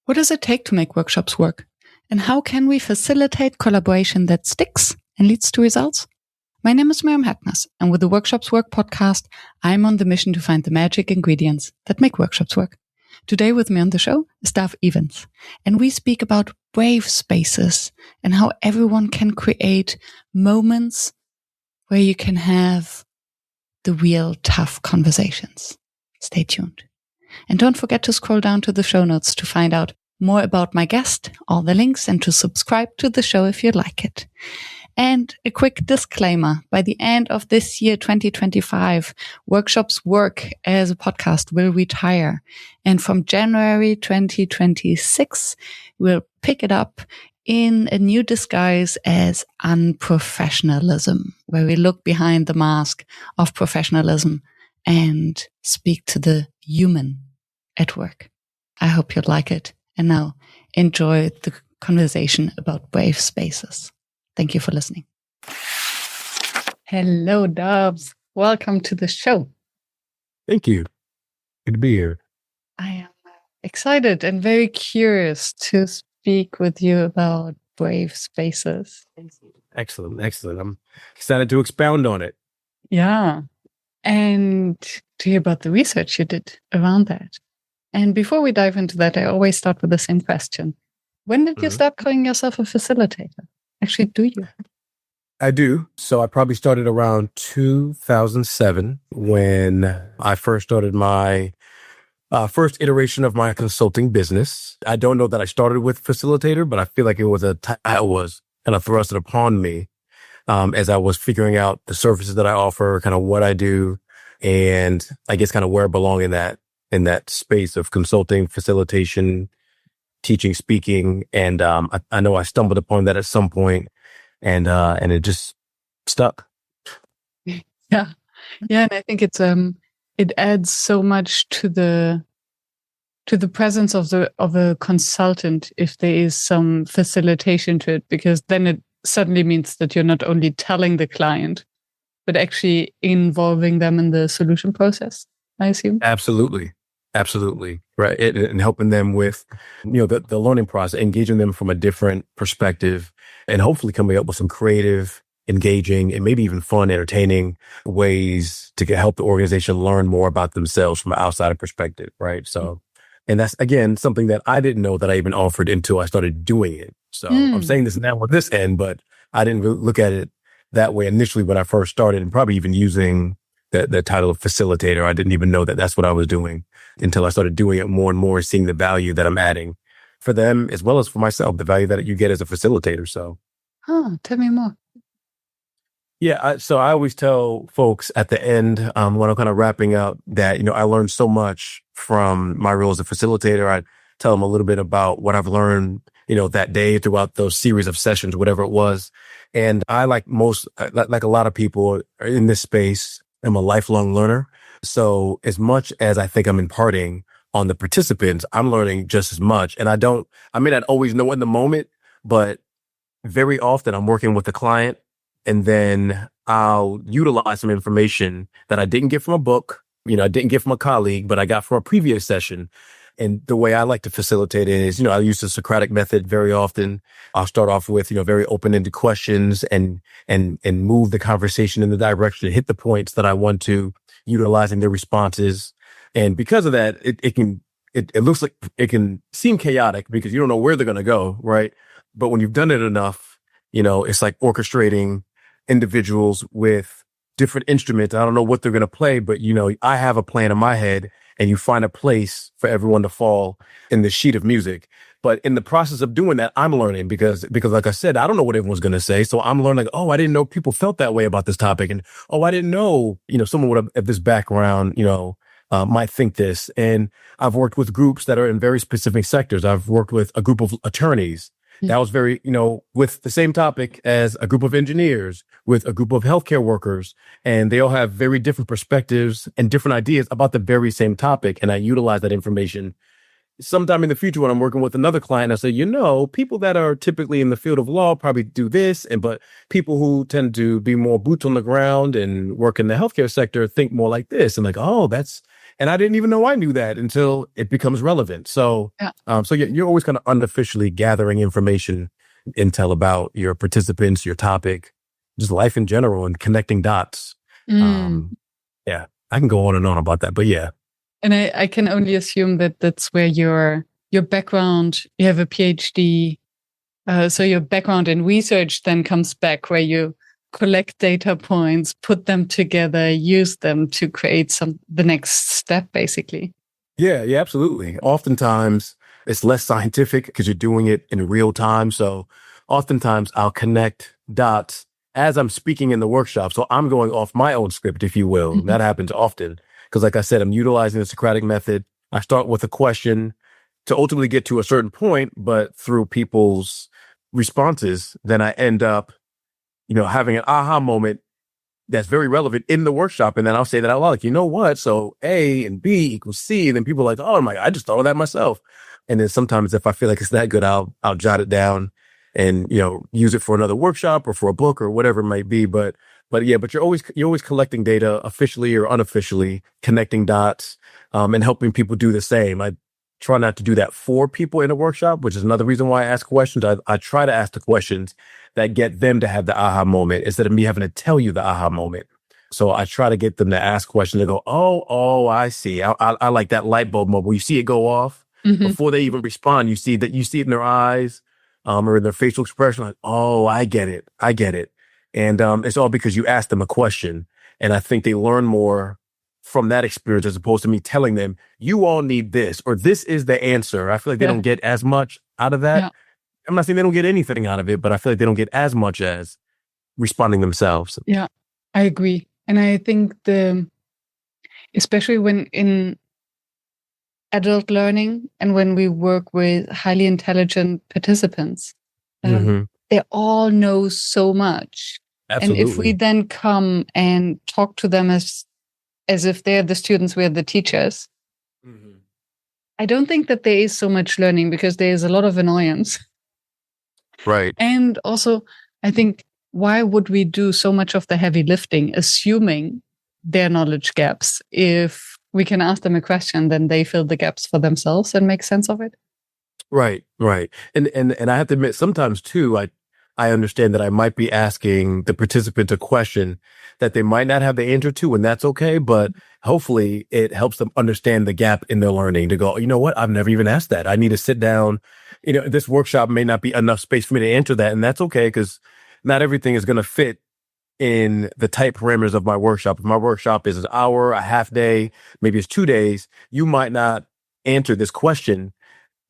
What does it take to make workshops work? And how can we facilitate collaboration that sticks and leads to results? My name is Miriam Hackness, and with the Workshops Work podcast, I'm on the mission to find the magic ingredients that make workshops work. Today with me on the show is Dauv Evans, and we speak about brave spaces and how everyone can create moments where you can have the real tough conversations. Stay tuned. And don't forget to scroll down to the show notes to find out more about my guest, all the links, and to subscribe to the show if you like it. And a quick disclaimer, by the end of this year, 2025, Workshops Work as a podcast will retire. And from January 2026, we'll pick it up in a new disguise as unprofessionalism, where we look behind the mask of professionalism and speak to the human at work. I hope you'll like it. And now enjoy the conversation about brave spaces. Thank you for listening. Hello, Doves. Welcome to the show. Thank you. Good to be here. I am excited and very curious to speak with you about brave spaces. Excellent. I'm excited to expound on it. Yeah. And to hear about the research you did around that. And before we dive into that, I always start with the same question. When did you start calling yourself a facilitator? Actually, do you? I do. So I probably started around 2007 when I first started my first iteration of my consulting business. I don't know that I started with facilitator, but I feel like it was kind of thrusted upon me as I was figuring out the services that I offer, kind of what I do, and I guess kind of where I belong in that space of consulting, facilitation, teaching, speaking. And I know I stumbled upon that at some point, and it just stuck. Yeah. And I think it adds so much to the presence of a consultant if there is some facilitation to it, because then it suddenly means that you're not only telling the client, but actually involving them in the solution process, I assume. Absolutely. Right. And helping them with, the learning process, engaging them from a different perspective, and hopefully coming up with some creative, engaging, and maybe even fun, entertaining ways to help the organization learn more about themselves from an outsider perspective. Right. So, and that's, again, something that I didn't know that I even offered until I started doing it. So I'm saying this now on this end, but I didn't really look at it that way initially when I first started, and probably even using the title of facilitator. I didn't even know that that's what I was doing until I started doing it more and more, seeing the value that I'm adding for them as well as for myself, the value that you get as a facilitator. So, tell me more. Yeah. So I always tell folks at the end, when I'm kind of wrapping up, that, I learned so much from my role as a facilitator. I tell them a little bit about what I've learned, that day throughout those series of sessions, whatever it was. And I, like a lot of people in this space, I'm a lifelong learner. So as much as I think I'm imparting on the participants, I'm learning just as much. And I may not always know in the moment, but very often I'm working with a client, and then I'll utilize some information that I didn't get from a book, I didn't get from a colleague, but I got from a previous session. And the way I like to facilitate it is, I use the Socratic method very often. I'll start off with, very open-ended questions and move the conversation in the direction, hit the points that I want to, utilizing their responses. And because of that, it looks like it can seem chaotic because you don't know where they're going to go. Right. But when you've done it enough, it's like orchestrating individuals with different instruments. I don't know what they're going to play, but, I have a plan in my head, and you find a place for everyone to fall in the sheet of music. But in the process of doing that, I'm learning because like I said, I don't know what everyone's going to say. So I'm learning, I didn't know people felt that way about this topic. And, I didn't know, someone would have this background, might think this. And I've worked with groups that are in very specific sectors. I've worked with a group of attorneys that was very, with the same topic as a group of engineers, with a group of healthcare workers, and they all have very different perspectives and different ideas about the very same topic. And I utilize that information sometime in the future when I'm working with another client. I say, people that are typically in the field of law probably do this, but people who tend to be more boots on the ground and work in the healthcare sector think more like this. And like, that's And I didn't even know I knew that until it becomes relevant. So, you're always kind of unofficially gathering information, intel about your participants, your topic, just life in general, and connecting dots. Yeah, I can go on and on about that, but yeah. And I can only assume that that's where your background, you have a PhD, so your background in research then comes back, where you collect data points, put them together, use them to create the next step, basically. Yeah, absolutely. Oftentimes it's less scientific because you're doing it in real time. So oftentimes I'll connect dots as I'm speaking in the workshop. So I'm going off my own script, if you will. That happens often because, like I said, I'm utilizing the Socratic method. I start with a question to ultimately get to a certain point, but through people's responses, then I end up having an aha moment that's very relevant in the workshop. And then I'll say that out loud, like, you know what? So A and B equals C. And then people are like, oh my, I just thought of that myself. And then sometimes if I feel like it's that good, I'll jot it down and, use it for another workshop or for a book or whatever it might be. But you're always collecting data officially or unofficially, connecting dots, and helping people do the same. I try not to do that for people in a workshop, which is another reason why I ask questions. I try to ask the questions that get them to have the aha moment instead of me having to tell you the aha moment. So I try to get them to ask questions and go, oh, I see. I like that light bulb moment where you see it go off before they even respond. You see it in their eyes, or in their facial expression. Like, oh, I get it. And, it's all because you asked them a question. And I think they learn more from that experience as opposed to me telling them, you all need this, or this is the answer. I feel like they don't get as much out of that. Yeah. I'm not saying they don't get anything out of it, but I feel like they don't get as much as responding themselves. Yeah, I agree. And I think especially when in adult learning and when we work with highly intelligent participants, they all know so much. Absolutely. And if we then come and talk to them as if they're the students, we're the teachers, I don't think that there is so much learning because there is a lot of annoyance. Right. And also, I think, why would we do so much of the heavy lifting, assuming their knowledge gaps? If we can ask them a question, then they fill the gaps for themselves and make sense of it. Right. And I have to admit, sometimes too, I understand that I might be asking the participant a question that they might not have the answer to, and that's okay. But hopefully it helps them understand the gap in their learning to go, you know what? I've never even asked that. I need to sit down. This workshop may not be enough space for me to answer that. And that's okay, because not everything is going to fit in the tight parameters of my workshop. If my workshop is an hour, a half day, maybe it's 2 days, you might not answer this question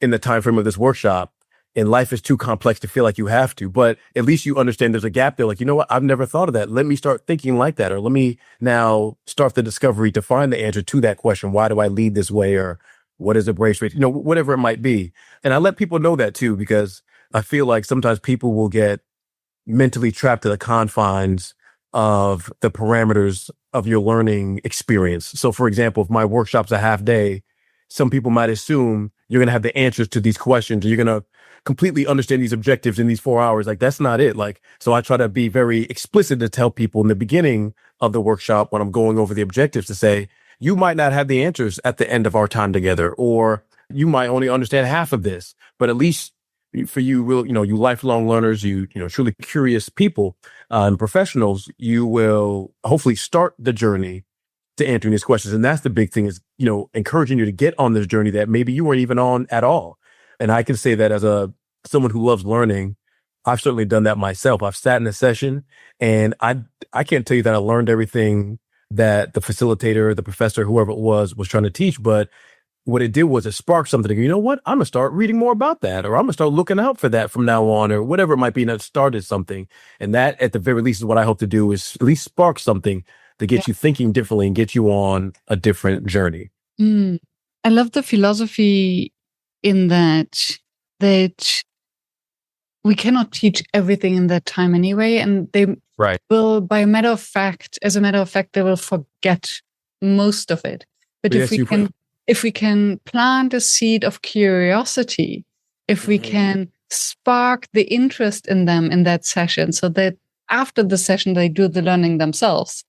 in the time frame of this workshop. And life is too complex to feel like you have to, but at least you understand there's a gap there. Like, you know what? I've never thought of that. Let me start thinking like that. Or let me now start the discovery to find the answer to that question. Why do I lead this way? Or what is a brace rate? Whatever it might be. And I let people know that too, because I feel like sometimes people will get mentally trapped to the confines of the parameters of your learning experience. So for example, if my workshop's a half day, some people might assume you're going to have the answers to these questions, or you're going to completely understand these objectives in these 4 hours. Like, that's not it. Like, so I try to be very explicit to tell people in the beginning of the workshop when I'm going over the objectives to say, you might not have the answers at the end of our time together, or you might only understand half of this, but at least for you, you lifelong learners, you truly curious people and professionals, you will hopefully start the journey to answering these questions. And that's the big thing, is, encouraging you to get on this journey that maybe you weren't even on at all. And I can say that as someone who loves learning, I've certainly done that myself. I've sat in a session and I can't tell you that I learned everything that the facilitator, the professor, whoever it was trying to teach. But what it did was it sparked something. You know what? I'm going to start reading more about that, or I'm going to start looking out for that from now on, or whatever it might be. And it started something. And that, at the very least, is what I hope to do, is at least spark something to get you thinking differently and get you on a different journey. I love the philosophy in that we cannot teach everything in that time anyway, and they will, as a matter of fact, they will forget most of it. But if we can plant a seed of curiosity, if we can spark the interest in them in that session, so that after the session they do the learning themselves,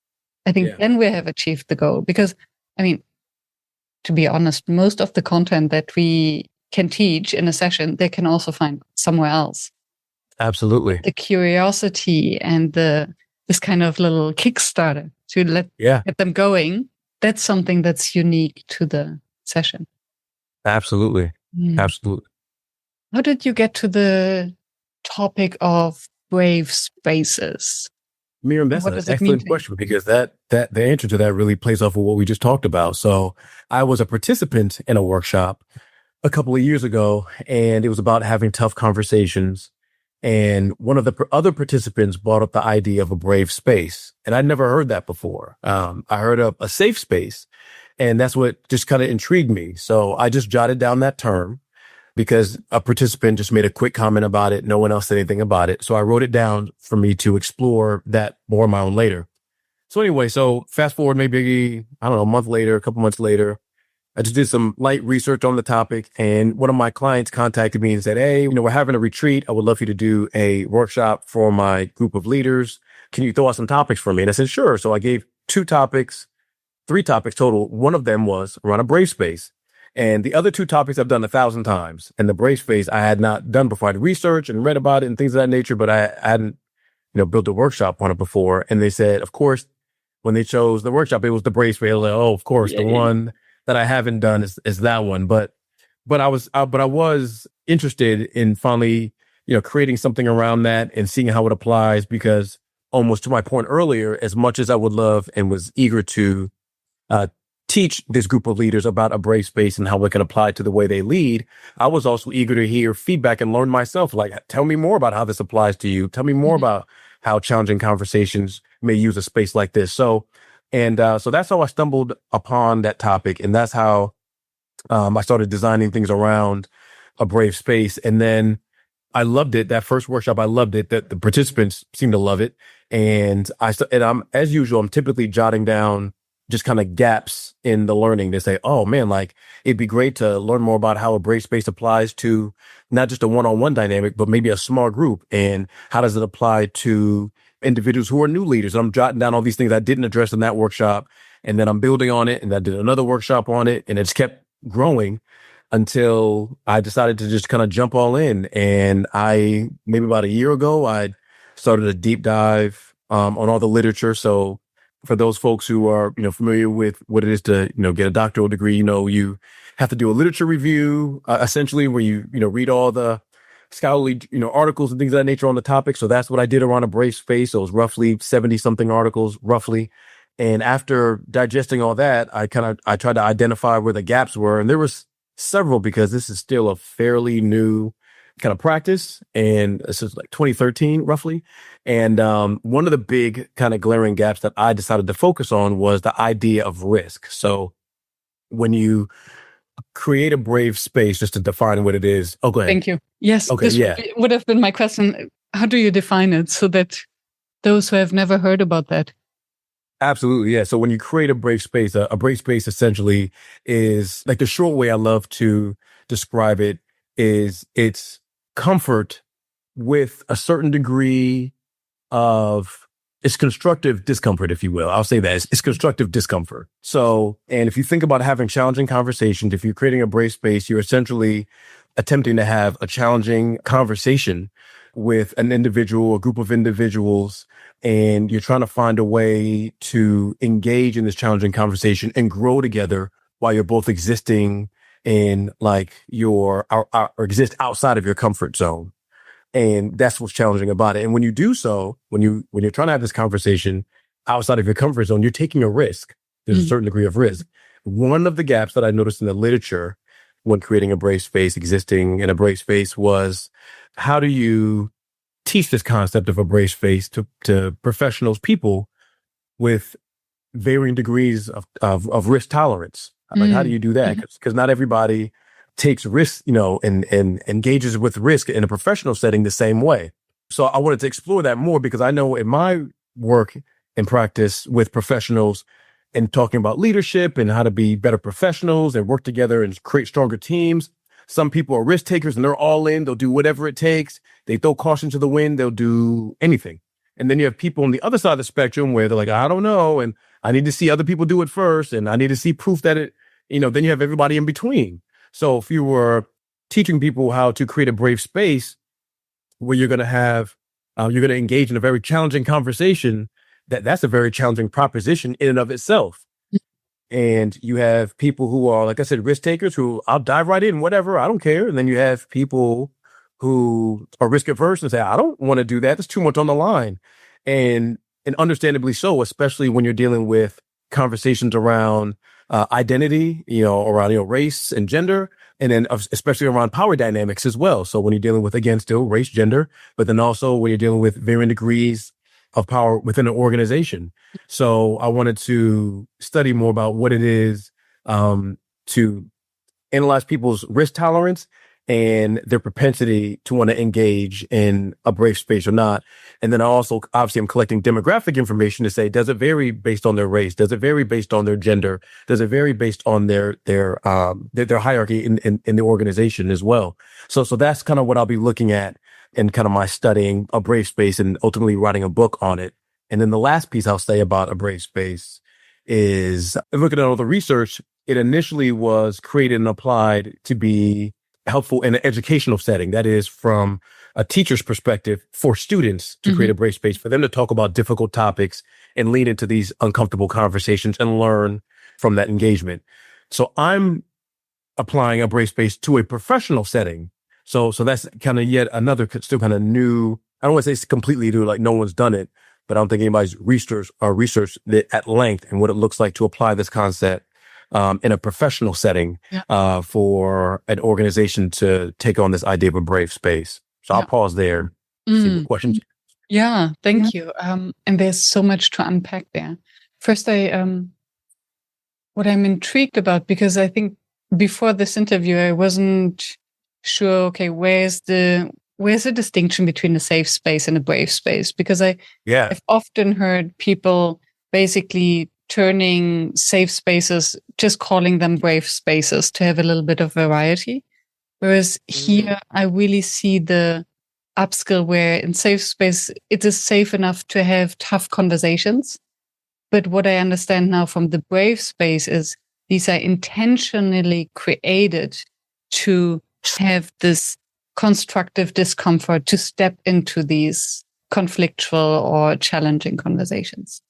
I think then we have achieved the goal. Because, to be honest, most of the content that we can teach in a session, they can also find somewhere else. Absolutely. The curiosity and this kind of little Kickstarter to get them going, that's something that's unique to the session. Absolutely. Absolutely. How did you get to the topic of brave spaces? Miriam, that's an excellent question, because that the answer to that really plays off of what we just talked about. So I was a participant in a workshop a couple of years ago, and it was about having tough conversations. And one of the other participants brought up the idea of a brave space. And I'd never heard that before. I heard of a safe space, and that's what just kind of intrigued me. So I just jotted down that term because a participant just made a quick comment about it. No one else said anything about it. So I wrote it down for me to explore that more on my own later. So anyway, so fast forward maybe, I don't know, a month later, a couple months later, I just did some light research on the topic, and one of my clients contacted me and said, hey, we're having a retreat. I would love for you to do a workshop for my group of leaders. Can you throw out some topics for me? And I said, sure. So I gave 3 topics total. One of them was around a brave space. And the other 2 topics I've done 1,000 times. And the brave space I had not done before. I'd researched and read about it and things of that nature, but I hadn't, built a workshop on it before. And they said, of course, when they chose the workshop, it was the brave space. I was like, oh, of course, the one that I haven't done is that one. But I was interested in finally, creating something around that and seeing how it applies, because almost to my point earlier, as much as I would love and was eager to teach this group of leaders about a brave space and how it can apply to the way they lead, I was also eager to hear feedback and learn myself. Like, tell me more about how this applies to you. Tell me more about how challenging conversations may use a space like this. So that's how I stumbled upon that topic. And that's how I started designing things around a brave space. And then I loved it. That first workshop, I loved it. That the participants seemed to love it. And I'm, as usual, I'm typically jotting down just kind of gaps in the learning to say, oh man, like it'd be great to learn more about how a brave space applies to not just a one-on-one dynamic, but maybe a small group. And how does it apply to individuals who are new leaders? And I'm jotting down all these things I didn't address in that workshop. And then I'm building on it. And I did another workshop on it, and it's kept growing until I decided to just kind of jump all in. And maybe about a year ago, I started a deep dive on all the literature. So for those folks who are, familiar with what it is to, get a doctoral degree, you have to do a literature review, essentially, where you read all the scholarly, articles and things of that nature on the topic. So that's what I did around a brave space. So it was roughly 70 something articles, roughly. And after digesting all that, I tried to identify where the gaps were. And there was several, because this is still a fairly new kind of practice. And this is like 2013, roughly. And one of the big kind of glaring gaps that I decided to focus on was the idea of risk. So when you create a brave space, just to define what it is. Oh, go ahead. Thank you. Yes. Okay, this would have been my question. How do you define it so that those who have never heard about that? Absolutely. Yeah. So when you create a brave space essentially is, like, the short way I love to describe it is it's comfort with a certain degree of, it's constructive discomfort, if you will. I'll say that it's constructive discomfort. So, and if you think about having challenging conversations, if you're creating a brave space, you're essentially attempting to have a challenging conversation with an individual, a group of individuals, and you're trying to find a way to engage in this challenging conversation and grow together while you're both existing in or exist outside of your comfort zone. And that's what's challenging about it. And when you do so, when you're trying to have this conversation outside of your comfort zone, you're taking a risk. There's a certain degree of risk. One of the gaps that I noticed in the literature when creating a brave space, existing in a brave space, was how do you teach this concept of a brave space to professionals, people with varying degrees of risk tolerance? Like, how do you do that? Because not everybody takes risks, and engages with risk in a professional setting the same way. So I wanted to explore that more, because I know in my work and practice with professionals and talking about leadership and how to be better professionals and work together and create stronger teams, some people are risk takers and they're all in. They'll do whatever it takes. They throw caution to the wind. They'll do anything. And then you have people on the other side of the spectrum where they're like, I don't know, and I need to see other people do it first, and I need to see proof that then you have everybody in between. So if you were teaching people how to create a brave space where you're going to have, you're going to engage in a very challenging conversation, that's a very challenging proposition in and of itself. And you have people who are, like I said, risk takers who I'll dive right in, whatever, I don't care. And then you have people who are risk averse and say, I don't want to do that. There's too much on the line. And understandably so, especially when you're dealing with conversations around identity, around, race and gender, and then especially around power dynamics as well. So when you're dealing with, again, still race, gender, but then also when you're dealing with varying degrees of power within an organization. So I wanted to study more about what it is to analyze people's risk tolerance and their propensity to want to engage in a brave space or not. And then I also, obviously, I'm collecting demographic information to say, does it vary based on their race? Does it vary based on their gender? Does it vary based on their hierarchy in the organization as well? So that's kind of what I'll be looking at in kind of my studying a brave space and ultimately writing a book on it. And then the last piece I'll say about a brave space is looking at all the research. It initially was created and applied to be helpful in an educational setting. That is, from a teacher's perspective, for students to create a brave space, for them to talk about difficult topics and lead into these uncomfortable conversations and learn from that engagement. So I'm applying a brave space to a professional setting. So that's kind of yet another still kind of new. I don't want to say it's completely new, like no one's done it, but I don't think anybody's researched it at length and what it looks like to apply this concept in a professional setting for an organization to take on this idea of a brave space. So I'll pause there. See what questions. Yeah, thank you. And there's so much to unpack there. First, what I'm intrigued about, because I think before this interview, I wasn't sure, okay, where's the distinction between a safe space and a brave space? Because I've often heard people basically turning safe spaces, just calling them brave spaces to have a little bit of variety. Whereas here, I really see the upskill where in safe space, it is safe enough to have tough conversations. But what I understand now from the brave space is these are intentionally created to have this constructive discomfort, to step into these conflictual or challenging conversations.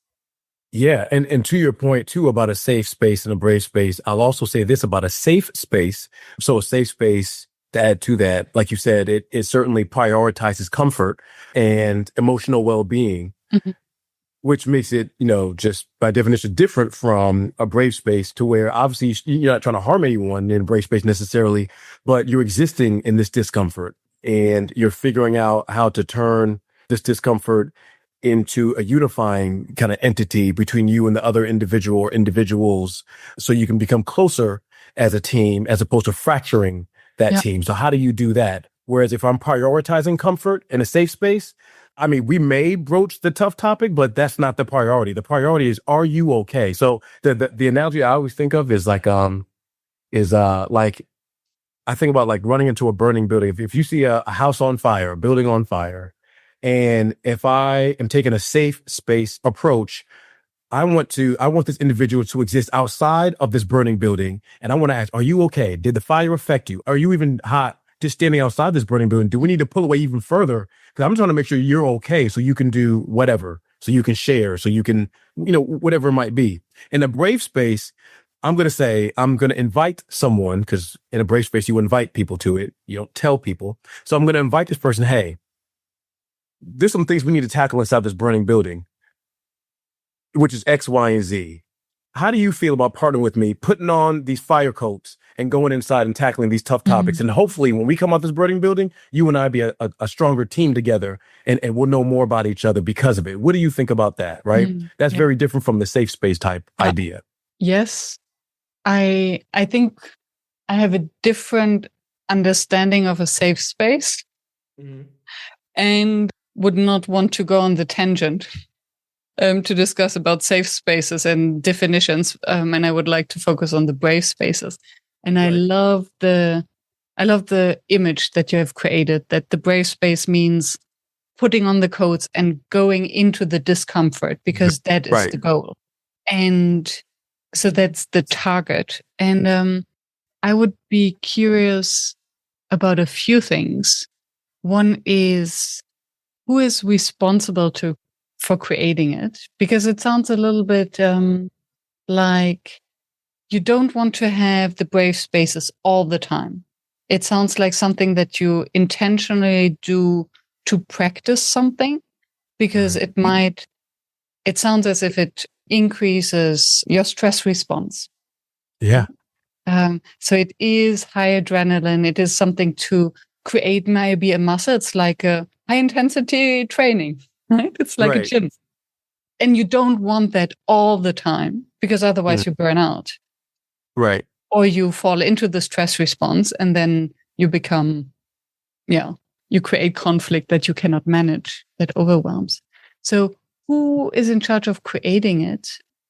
Yeah. And to your point too about a safe space and a brave space, I'll also say this about a safe space. So a safe space, to add to that, like you said, it certainly prioritizes comfort and emotional well-being, which makes it, just by definition different from a brave space, to where obviously you're not trying to harm anyone in a brave space necessarily, but you're existing in this discomfort and you're figuring out how to turn this discomfort into a unifying kind of entity between you and the other individual or individuals, so you can become closer as a team as opposed to fracturing that team. So how do you do that? Whereas if I'm prioritizing comfort in a safe space, I mean, we may broach the tough topic, but that's not the priority. The priority is, are you okay? So the analogy I always think of is like I think about like running into a burning building. If you see a house on fire, a building on fire, and if I am taking a safe space approach, I want this individual to exist outside of this burning building. And I want to ask, are you okay? Did the fire affect you? Are you even hot just standing outside this burning building? Do we need to pull away even further? Because I'm trying to make sure you're okay so you can do whatever, so you can share, so you can, whatever it might be. In a brave space, I'm going to invite someone, because in a brave space, you invite people to it. You don't tell people. So I'm going to invite this person, hey, there's some things we need to tackle inside this burning building, which is X, Y, and Z. How do you feel about partnering with me, putting on these fire coats and going inside and tackling these tough topics? And hopefully when we come out this burning building, you and I be a stronger team together, and we'll know more about each other because of it. What do you think about that? Right? That's very different from the safe space type idea. Yes. I think I have a different understanding of a safe space and would not want to go on the tangent to discuss about safe spaces and definitions. And I would like to focus on the brave spaces. And I love the image that you have created, that the brave space means putting on the coats and going into the discomfort, because that is the goal. And So that's the target. And I would be curious about a few things. One is, who is responsible for creating it? Because it sounds a little bit like you don't want to have the brave spaces all the time. It sounds like something that you intentionally do to practice something, because it sounds as if it increases your stress response. Yeah. So it is high adrenaline. It is something to create maybe a muscle. It's like a high intensity training, right? It's like a gym. And you don't want that all the time, because otherwise you burn out. Right. Or you fall into the stress response and then you become, you create conflict that you cannot manage, that overwhelms. So who is in charge of creating it?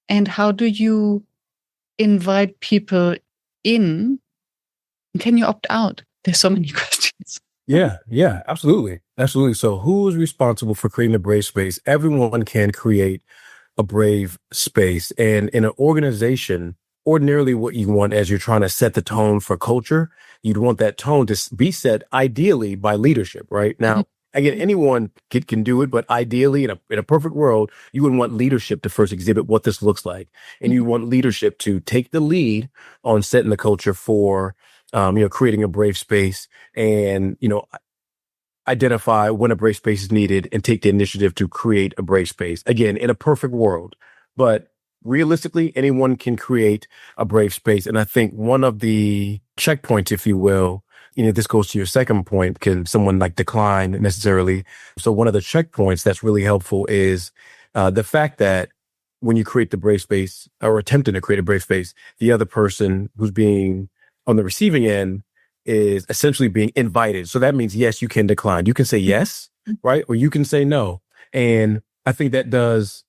And how do you invite people in? Can you opt out? There's so many questions. Yeah, absolutely. Absolutely. So who is responsible for creating a brave space? Everyone can create a brave space. And in an organization, ordinarily what you want as you're trying to set the tone for culture, you'd want that tone to be set ideally by leadership, right? Now, again, anyone can do it, but ideally in a perfect world, you would want leadership to first exhibit what this looks like. And you want leadership to take the lead on setting the culture for, creating a brave space and, identify when a brave space is needed and take the initiative to create a brave space. Again, in a perfect world, but realistically, anyone can create a brave space. And I think one of the checkpoints, if you will, this goes to your second point, can someone decline necessarily? So one of the checkpoints that's really helpful is the fact that when you create the brave space or attempting to create a brave space, the other person who's being on the receiving end is essentially being invited. So that means, yes, you can decline. You can say yes, right? Or you can say no. And I think that does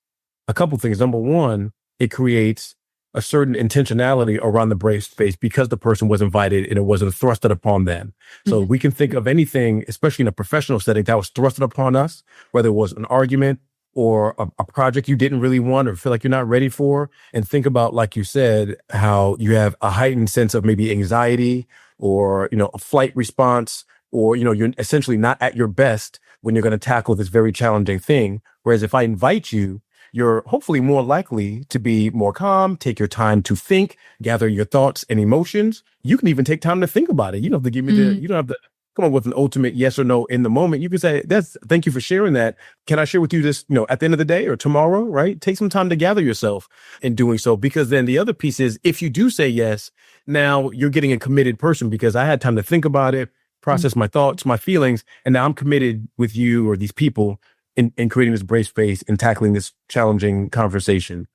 a couple things. Number one, it creates a certain intentionality around the brave space because the person was invited and it wasn't thrusted upon them. So we can think of anything, especially in a professional setting, that was thrusted upon us, whether it was an argument or a project you didn't really want or feel like you're not ready for. And think about, like you said, how you have a heightened sense of maybe anxiety or, a flight response, or, you're essentially not at your best when you're going to tackle this very challenging thing. Whereas if I invite you, you're hopefully more likely to be more calm, take your time to think, gather your thoughts and emotions. You can even take time to think about it. You don't have to give me you don't have to come up with an ultimate yes or no in the moment. You can say, thank you for sharing that. Can I share with you this, at the end of the day or tomorrow, right? Take some time to gather yourself in doing so, because then the other piece is, if you do say yes, now you're getting a committed person, because I had time to think about it, process my thoughts, my feelings, and now I'm committed with you or these people in creating this brave space and tackling this challenging conversation.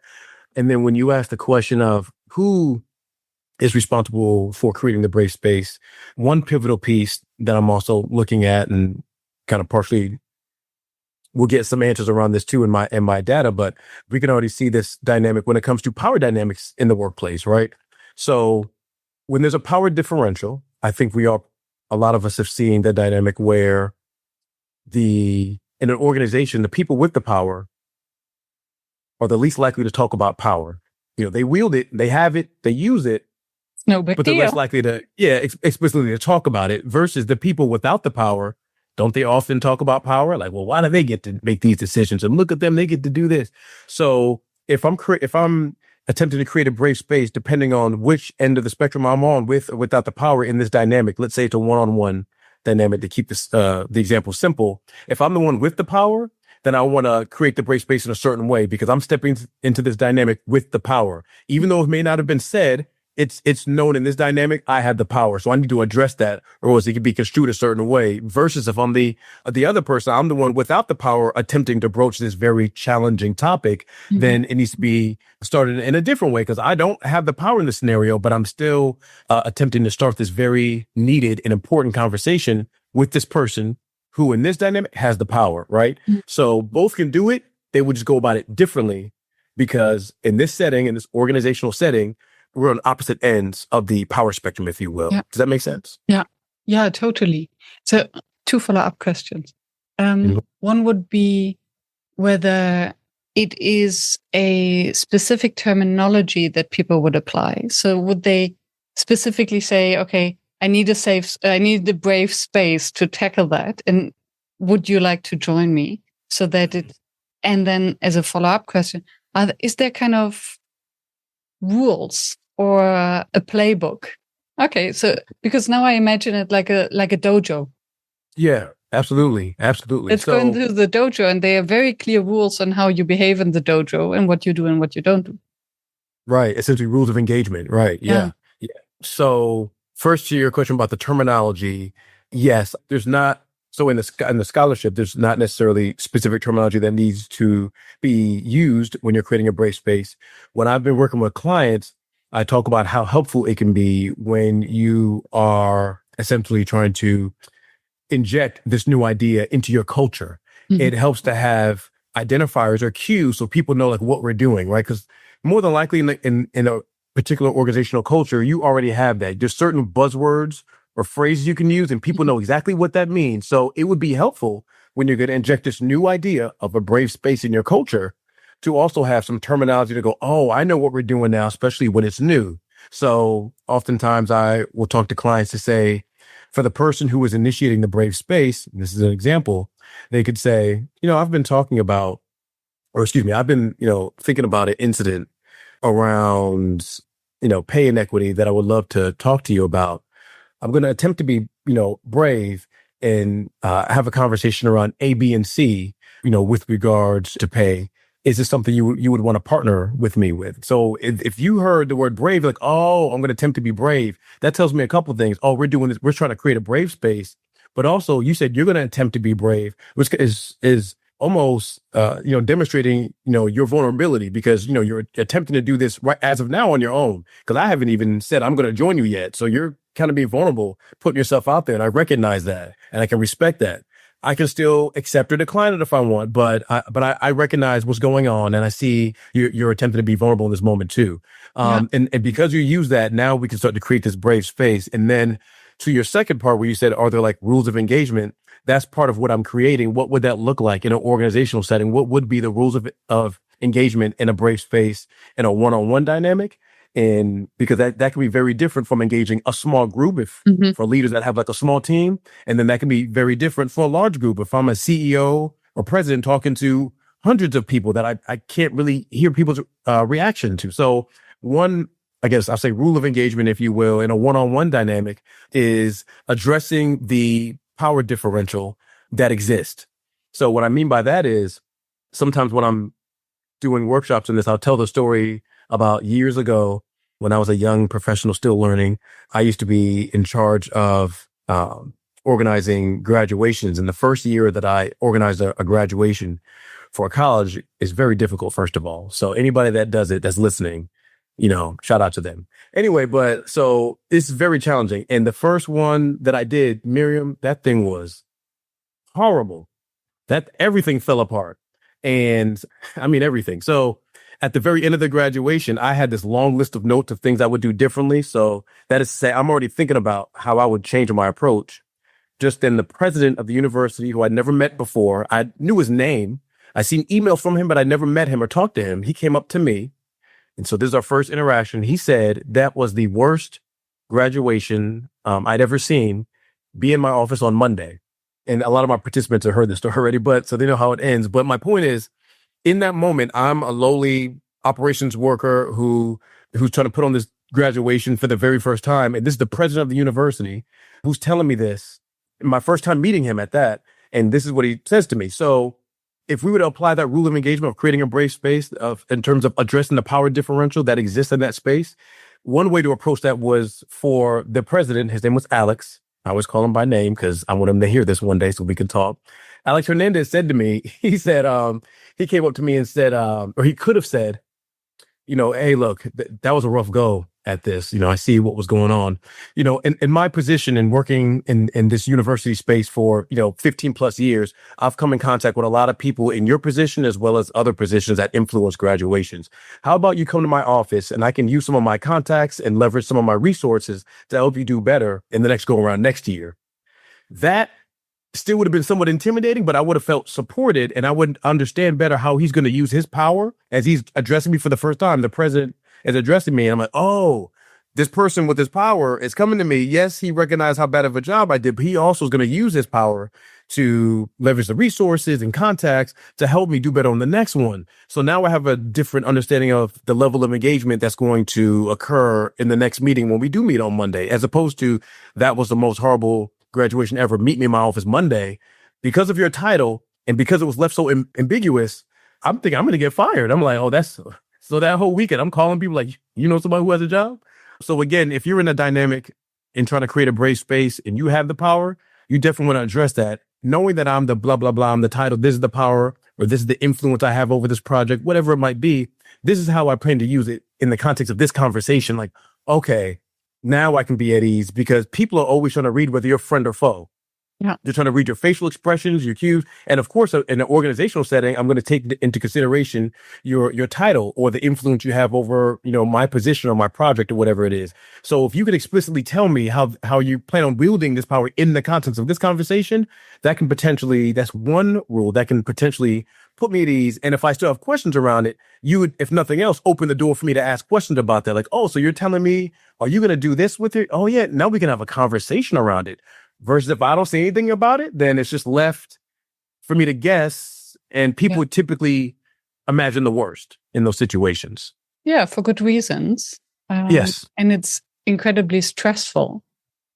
And then when you ask the question of who is responsible for creating the brave space, one pivotal piece that I'm also looking at, and kind of partially we'll get some answers around this too in my data, but we can already see this dynamic when it comes to power dynamics in the workplace, right? So when there's a power differential, I think a lot of us have seen the dynamic where in an organization, the people with the power are the least likely to talk about power. They wield it, they have it, they use it. It's no big deal. But they're less likely to, explicitly to talk about it, versus the people without the power. Don't they often talk about power? Like, well, why do they get to make these decisions? And look at them, they get to do this. So if I'm attempting to create a brave space, depending on which end of the spectrum I'm on, with or without the power in this dynamic, let's say it's a one-on-one dynamic to keep this the example simple. If I'm the one with the power, then I want to create the brave space in a certain way, because I'm stepping into this dynamic with the power. Even though it may not have been said, it's known in this dynamic, I have the power. So I need to address that, or else it could be construed a certain way. Versus if I'm the other person, I'm the one without the power attempting to broach this very challenging topic, then it needs to be started in a different way, because I don't have the power in the scenario, but I'm still attempting to start this very needed and important conversation with this person who in this dynamic has the power, right? So both can do it. They would just go about it differently, because in this setting, in this organizational setting, we're on opposite ends of the power spectrum, if you will. Yeah. Does that make sense? Yeah, totally. So 2 follow-up questions. One would be whether it is a specific terminology that people would apply. So would they specifically say, okay, I need a brave space to tackle that. And would you like to join me? So that and then as a follow-up question, is there kind of rules or a playbook? Okay. So, because now I imagine it like a dōjō. Yeah, absolutely. Absolutely. Let's go into the dōjō, and there are very clear rules on how you behave in the dōjō and what you do and what you don't do. Right. Essentially rules of engagement. Right. Yeah. So first to your question about the terminology, yes, there's not, so in the scholarship, there's not necessarily specific terminology that needs to be used when you're creating a brave space. When I've been working with clients, I talk about how helpful it can be when you are essentially trying to inject this new idea into your culture. Mm-hmm. It helps to have identifiers or cues so people know like what we're doing, right? Because more than likely in a particular organizational culture, you already have that. There's certain buzzwords or phrases you can use and people know exactly what that means. So it would be helpful when you're going to inject this new idea of a brave space in your culture to also have some terminology to go, oh, I know what we're doing now, especially when it's new. So oftentimes I will talk to clients to say, for the person who is initiating the brave space, this is an example, they could say, I've been thinking about an incident around, pay inequity that I would love to talk to you about. I'm going to attempt to be, brave and have a conversation around A, B, and C, with regards to pay. Is this something you would want to partner with me with? So if you heard the word brave, like, oh, I'm going to attempt to be brave, that tells me a couple of things. Oh, we're doing this. We're trying to create a brave space. But also you said you're going to attempt to be brave, which is almost, demonstrating, your vulnerability because, you're attempting to do this right as of now on your own. Because I haven't even said I'm going to join you yet. So you're kind of being vulnerable, putting yourself out there. And I recognize that and I can respect that. I can still accept or decline it if I want, but I recognize what's going on and I see you're attempting to be vulnerable in this moment too. And because you use that, now we can start to create this brave space. And then to your second part where you said, are there like rules of engagement? That's part of what I'm creating. What would that look like in an organizational setting? What would be the rules of engagement in a brave space in a one-on-one dynamic? And because that can be very different from engaging a small group for leaders that have like a small team. And then that can be very different for a large group. If I'm a CEO or president talking to hundreds of people that I can't really hear people's reaction to. So one, I guess I'll say rule of engagement, if you will, in a one-on-one dynamic is addressing the power differential that exists. So what I mean by that is sometimes when I'm doing workshops in this, I'll tell the story about years ago when I was a young professional still learning. I used to be in charge of organizing graduations. And the first year that I organized a graduation for a college is very difficult, first of all. So anybody that does it, that's listening, shout out to them. Anyway, but so it's very challenging. And the first one that I did, Miriam, that thing was horrible. That everything fell apart. And I mean, everything. So at the very end of the graduation, I had this long list of notes of things I would do differently. So that is to say, I'm already thinking about how I would change my approach. Just then the president of the university, who I'd never met before, I knew his name. I seen emails from him, but I never met him or talked to him. He came up to me. And so this is our first interaction. He said that was the worst graduation I'd ever seen. Be in my office on Monday. And a lot of my participants have heard this story already, but so they know how it ends. But my point is, in that moment, I'm a lowly operations worker who's trying to put on this graduation for the very first time. And this is the president of the university who's telling me this. My first time meeting him at that. And this is what he says to me. So if we were to apply that rule of engagement of creating a brave space in terms of addressing the power differential that exists in that space, one way to approach that was for the president. His name was Alex. I always call him by name because I want him to hear this one day so we can talk. Alex Hernandez said to me, he said, he came up to me and said, or he could have said, hey, look, that was a rough go at this. I see what was going on. In my position and working in this university space for, 15 plus years, I've come in contact with a lot of people in your position as well as other positions that influence graduations. How about you come to my office and I can use some of my contacts and leverage some of my resources to help you do better in the next go around next year? That still would have been somewhat intimidating, but I would have felt supported and I would understand better how he's going to use his power as he's addressing me for the first time. The president is addressing me and I'm like, oh, this person with his power is coming to me. Yes, he recognized how bad of a job I did, but he also is going to use his power to leverage the resources and contacts to help me do better on the next one. So now I have a different understanding of the level of engagement that's going to occur in the next meeting when we do meet on Monday, as opposed to that was the most horrible graduation ever. Meet me in my office Monday. Because of your title and because it was left so ambiguous, I'm thinking I'm going to get fired. I'm like, oh, so that whole weekend I'm calling people like, you know, somebody who has a job. So again, if you're in a dynamic and trying to create a brave space and you have the power, you definitely want to address that. Knowing that I'm the blah, blah, blah, I'm the title, this is the power, or this is the influence I have over this project, whatever it might be. This is how I plan to use it in the context of this conversation. Like, okay, now I can be at ease because people are always trying to read whether you're friend or foe. Yeah. They're trying to read your facial expressions, your cues. And of course, in an organizational setting, I'm going to take into consideration your title or the influence you have over, you know, my position or my project or whatever it is. So if you could explicitly tell me how you plan on wielding this power in the context of this conversation, that's one rule that can potentially put me at ease. And if I still have questions around it, you would, if nothing else, open the door for me to ask questions about that. Like, oh, so you're telling me, are you going to do this with it? Oh yeah. Now we can have a conversation around it. Versus if I don't say anything about it, then it's just left for me to guess. And people would typically imagine the worst in those situations. Yeah, for good reasons. Yes. And it's incredibly stressful.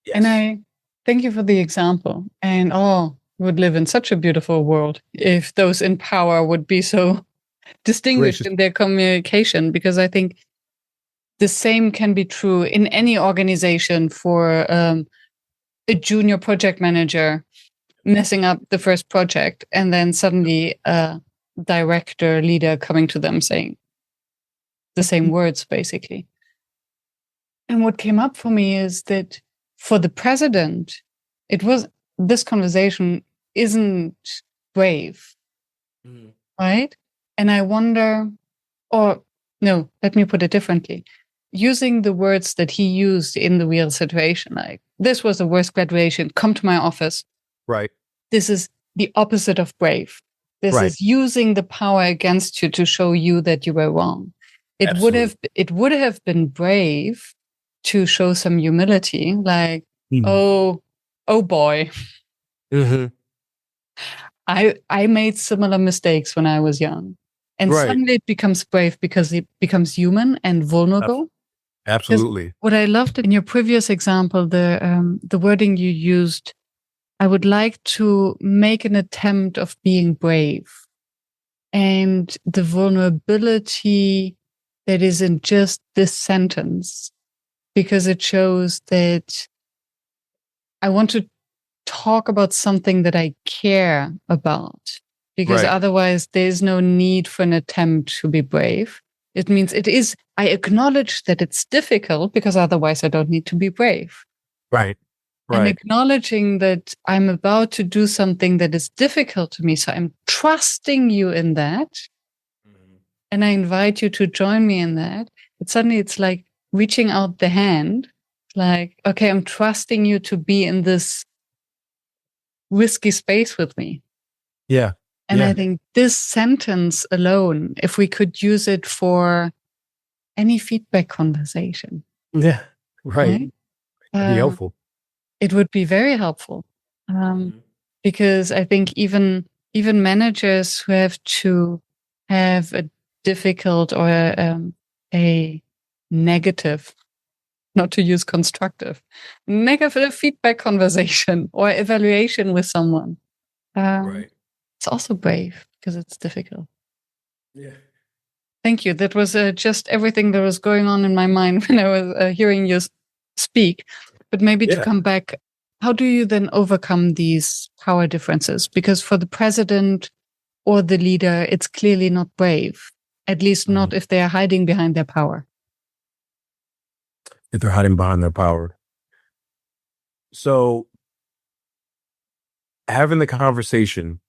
Yes. And I thank you for the example. And we would live in such a beautiful world if those in power would be so distinguished in their communication, because I think the same can be true in any organization for a junior project manager messing up the first project and then suddenly a director leader coming to them saying the same words basically. And what came up for me is that for the president, this conversation isn't brave, right? And I wonder, or no, let me put it differently. Using the words that he used in the real situation, like, this was the worst graduation, come to my office. Right. This is the opposite of brave. This is using the power against you to show you that you were wrong. It would have been brave to show some humility, like, oh boy. Mm-hmm. I made similar mistakes when I was young. And suddenly it becomes brave because it becomes human and vulnerable. Absolutely. What I loved in your previous example, the wording you used, I would like to make an attempt of being brave. And the vulnerability that is in just this sentence, because it shows that I want to talk about something that I care about, because otherwise there's no need for an attempt to be brave. It means I acknowledge that it's difficult because otherwise I don't need to be brave. Right. I'm acknowledging that I'm about to do something that is difficult to me. So I'm trusting you in that. And I invite you to join me in that. But suddenly it's like reaching out the hand, like, okay, I'm trusting you to be in this risky space with me. Yeah. And I think this sentence alone, if we could use it for any feedback conversation. Yeah, right. It'd be helpful. It would be very helpful. Because I think even managers who have to have a difficult or a negative, not to use constructive, negative feedback conversation or evaluation with someone. It's also brave because it's difficult. Yeah. Thank you. That was just everything that was going on in my mind when I was hearing you speak. But maybe to come back, how do you then overcome these power differences? Because for the president or the leader, it's clearly not brave, at least not if they are hiding behind their power. If they're hiding behind their power. So having the conversation,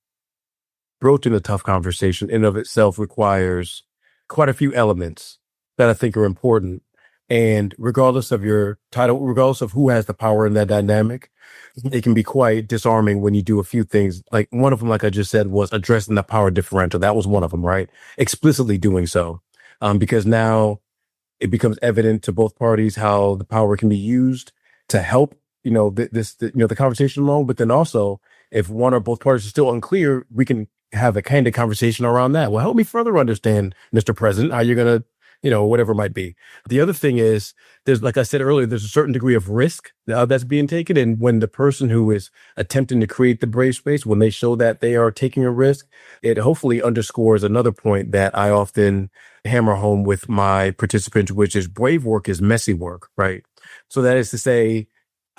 broaching the tough conversation in of itself requires quite a few elements that I think are important. And regardless of your title, regardless of who has the power in that dynamic, it can be quite disarming when you do a few things. Like one of them, like I just said, was addressing the power differential. That was one of them, right? Explicitly doing so. Because now it becomes evident to both parties how the power can be used to help, the conversation along. But then also, if one or both parties are still unclear, we can have a kind of conversation around that. Well, help me further understand, Mr. President, how you're going to, whatever it might be. The other thing is, there's, like I said earlier, there's a certain degree of risk that's being taken. And when the person who is attempting to create the brave space, when they show that they are taking a risk, it hopefully underscores another point that I often hammer home with my participants, which is brave work is messy work, right? So that is to say,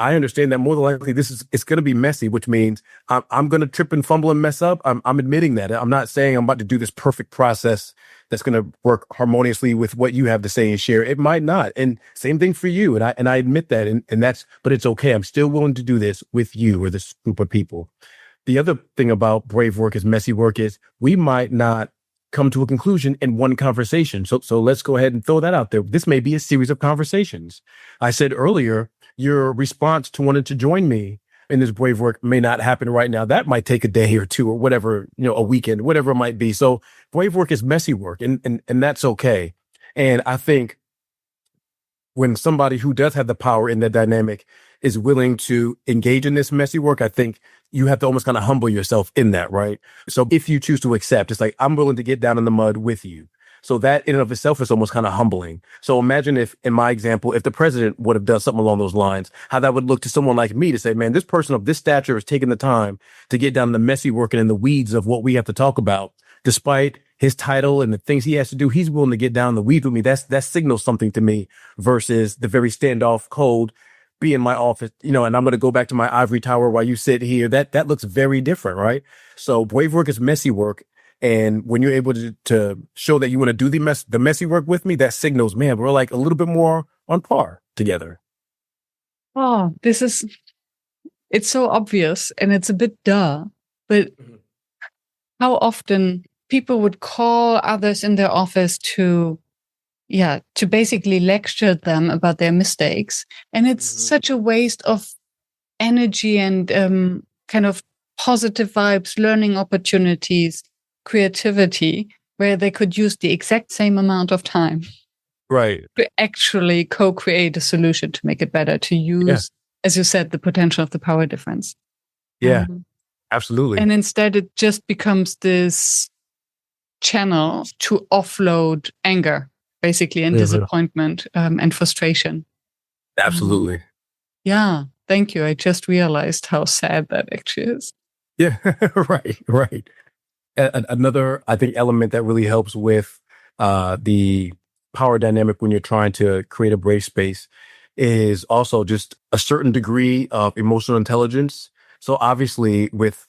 I understand that more than likely it's going to be messy, which means I'm going to trip and fumble and mess up. I'm admitting that. I'm not saying I'm about to do this perfect process that's going to work harmoniously with what you have to say and share. It might not. And same thing for you. And I admit that. And that's, but it's okay. I'm still willing to do this with you or this group of people. The other thing about brave work is messy work is we might not come to a conclusion in one conversation. So let's go ahead and throw that out there. This may be a series of conversations. I said earlier, your response to wanting to join me in this brave work may not happen right now. That might take a day or two or whatever, a weekend, whatever it might be. So brave work is messy work and that's okay. And I think when somebody who does have the power in that dynamic is willing to engage in this messy work, I think you have to almost kind of humble yourself in that, right? So if you choose to accept, it's like, I'm willing to get down in the mud with you. So that in and of itself is almost kind of humbling. So imagine if, in my example, if the president would have done something along those lines, how that would look to someone like me to say, man, this person of this stature is taking the time to get down the messy work and in the weeds of what we have to talk about. Despite his title and the things he has to do, he's willing to get down the weeds with me. That signals something to me versus the very standoff cold, be in my office, and I'm going to go back to my ivory tower while you sit here. That looks very different, right? So brave work is messy work. And when you're able to show that you want to do the messy work with me, that signals, man, we're like a little bit more on par together. Oh, it's so obvious and it's a bit duh, but how often people would call others in their office to basically lecture them about their mistakes. And it's such a waste of energy and kind of positive vibes, learning opportunities, creativity, where they could use the exact same amount of time. Right. To actually co-create a solution to make it better, to use, as you said, the potential of the power difference. Yeah, absolutely. And instead it just becomes this channel to offload anger, basically, and disappointment and frustration. Absolutely. Yeah, thank you. I just realized how sad that actually is. Yeah, right. Another, I think, element that really helps with the power dynamic when you're trying to create a brave space is also just a certain degree of emotional intelligence. So obviously with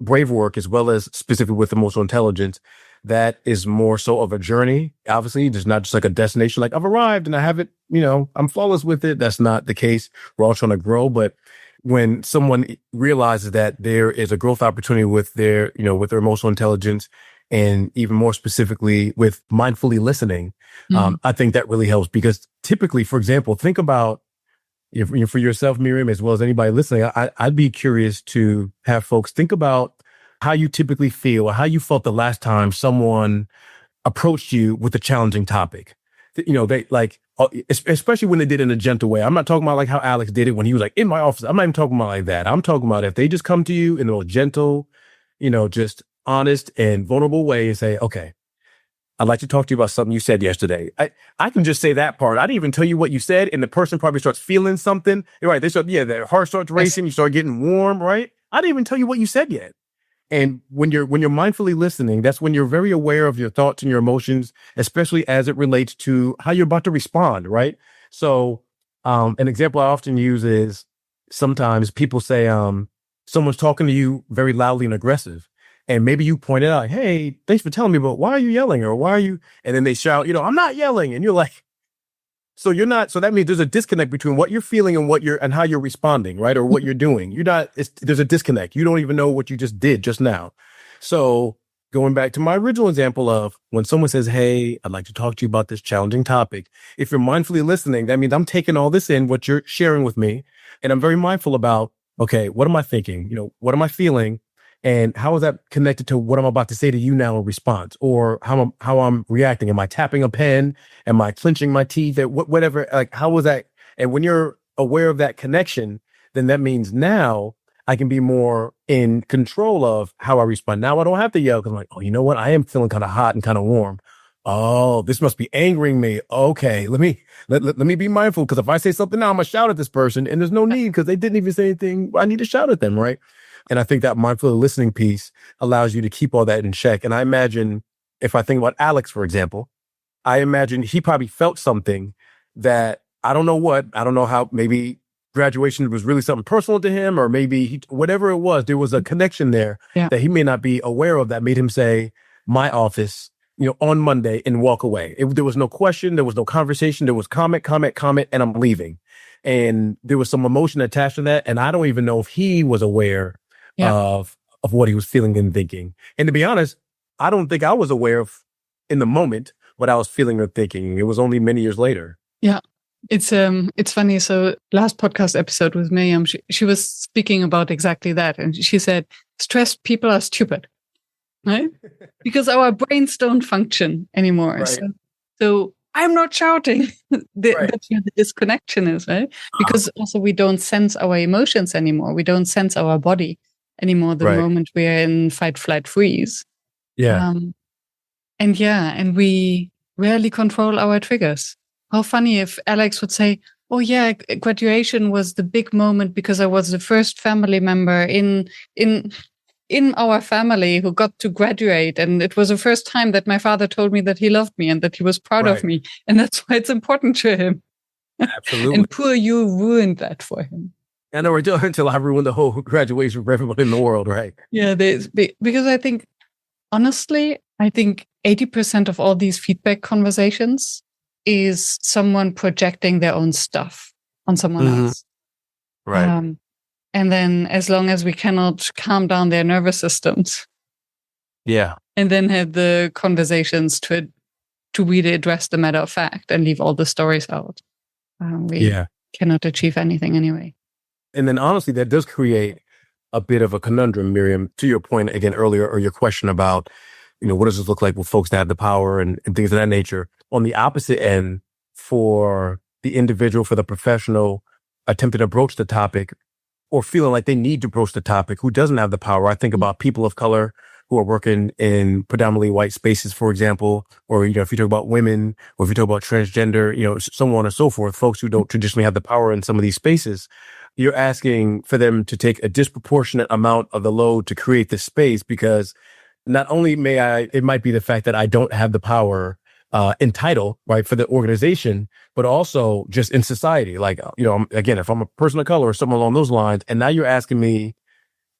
brave work, as well as specifically with emotional intelligence, that is more so of a journey. Obviously, there's not just like a destination, like I've arrived and I have it, I'm flawless with it. That's not the case. We're all trying to grow. But when someone realizes that there is a growth opportunity with their emotional intelligence, and even more specifically with mindfully listening, I think that really helps because typically, for example, think about for yourself, Miriam, as well as anybody listening, I'd be curious to have folks think about how you typically feel or how you felt the last time someone approached you with a challenging topic. They like, especially when they did it in a gentle way. I'm not talking about like how Alex did it when he was like in my office. I'm not even talking about like that. I'm talking about if they just come to you in a gentle, just honest and vulnerable way and say, okay, I'd like to talk to you about something you said yesterday. I can just say that part. I didn't even tell you what you said. And the person probably starts feeling something. You're right. Their heart starts racing. You start getting warm, right? I didn't even tell you what you said yet. And when you're mindfully listening, that's when you're very aware of your thoughts and your emotions, especially as it relates to how you're about to respond, right? So an example I often use is sometimes people say someone's talking to you very loudly and aggressive. And maybe you pointed out, hey, thanks for telling me, but why are you yelling? Or why are you? And then they shout, I'm not yelling. And you're like, so you're not. So that means there's a disconnect between what you're feeling and how you're responding, right? Or what you're doing. There's a disconnect. You don't even know what you just did just now. So going back to my original example of when someone says, hey, I'd like to talk to you about this challenging topic. If you're mindfully listening, that means I'm taking all this in, what you're sharing with me. And I'm very mindful about, okay, what am I thinking? What am I feeling? And how is that connected to what I'm about to say to you now in response, or how I'm reacting? Am I tapping a pen? Am I clenching my teeth? Whatever, like, how was that? And when you're aware of that connection, then that means now I can be more in control of how I respond. Now I don't have to yell because I'm like, oh, you know what? I am feeling kind of hot and kind of warm. Oh, this must be angering me. Okay, let me be mindful, because if I say something now, I'm gonna shout at this person, and there's no need because they didn't even say anything. I need to shout at them, right? And I think that mindful listening piece allows you to keep all that in check. And I imagine, if I think about Alex, for example, I imagine he probably felt something that I don't know how, maybe graduation was really something personal to him, or maybe whatever it was, there was a connection there that he may not be aware of that made him say, my office, on Monday, and walk away. There was no question. There was no conversation. There was comment, and I'm leaving. And there was some emotion attached to that. And I don't even know if he was aware of what he was feeling and thinking. And to be honest, I don't think I was aware of in the moment what I was feeling or thinking. It was only many years later. Yeah. It's funny. So last podcast episode with Miriam, she was speaking about exactly that. And she said, stressed people are stupid, right? Because our brains don't function anymore. Right. So I'm not shouting. That's where the disconnection is, right? Because also we don't sense our emotions anymore. We don't sense our body anymore the moment we're in fight, flight, freeze. Yeah. And we rarely control our triggers. How funny if Alex would say, oh yeah, graduation was the big moment because I was the first family member in our family who got to graduate. And it was the first time that my father told me that he loved me and that he was proud of me. And that's why it's important to him. Absolutely. And poor you ruined that for him. I know, until I ruined the whole graduation for everybody in the world, right? Yeah, because I think, honestly, 80% of all these feedback conversations is someone projecting their own stuff on someone else. Right. And then as long as we cannot calm down their nervous systems. Yeah. And then have the conversations to really address the matter of fact and leave all the stories out. We cannot achieve anything anyway. And then honestly, that does create a bit of a conundrum, Miriam, to your point again earlier, or your question about, what does this look like with folks that have the power and things of that nature? On the opposite end, for the individual, for the professional attempting to broach the topic or feeling like they need to broach the topic who doesn't have the power. I think about people of color who are working in predominantly white spaces, for example, or, if you talk about women, or if you talk about transgender, so on and so forth, folks who don't traditionally have the power in some of these spaces, you're asking for them to take a disproportionate amount of the load to create this space, because not only it might be the fact that I don't have the power in title, right, for the organization, but also just in society. Like, again, if I'm a person of color or something along those lines, and now you're asking me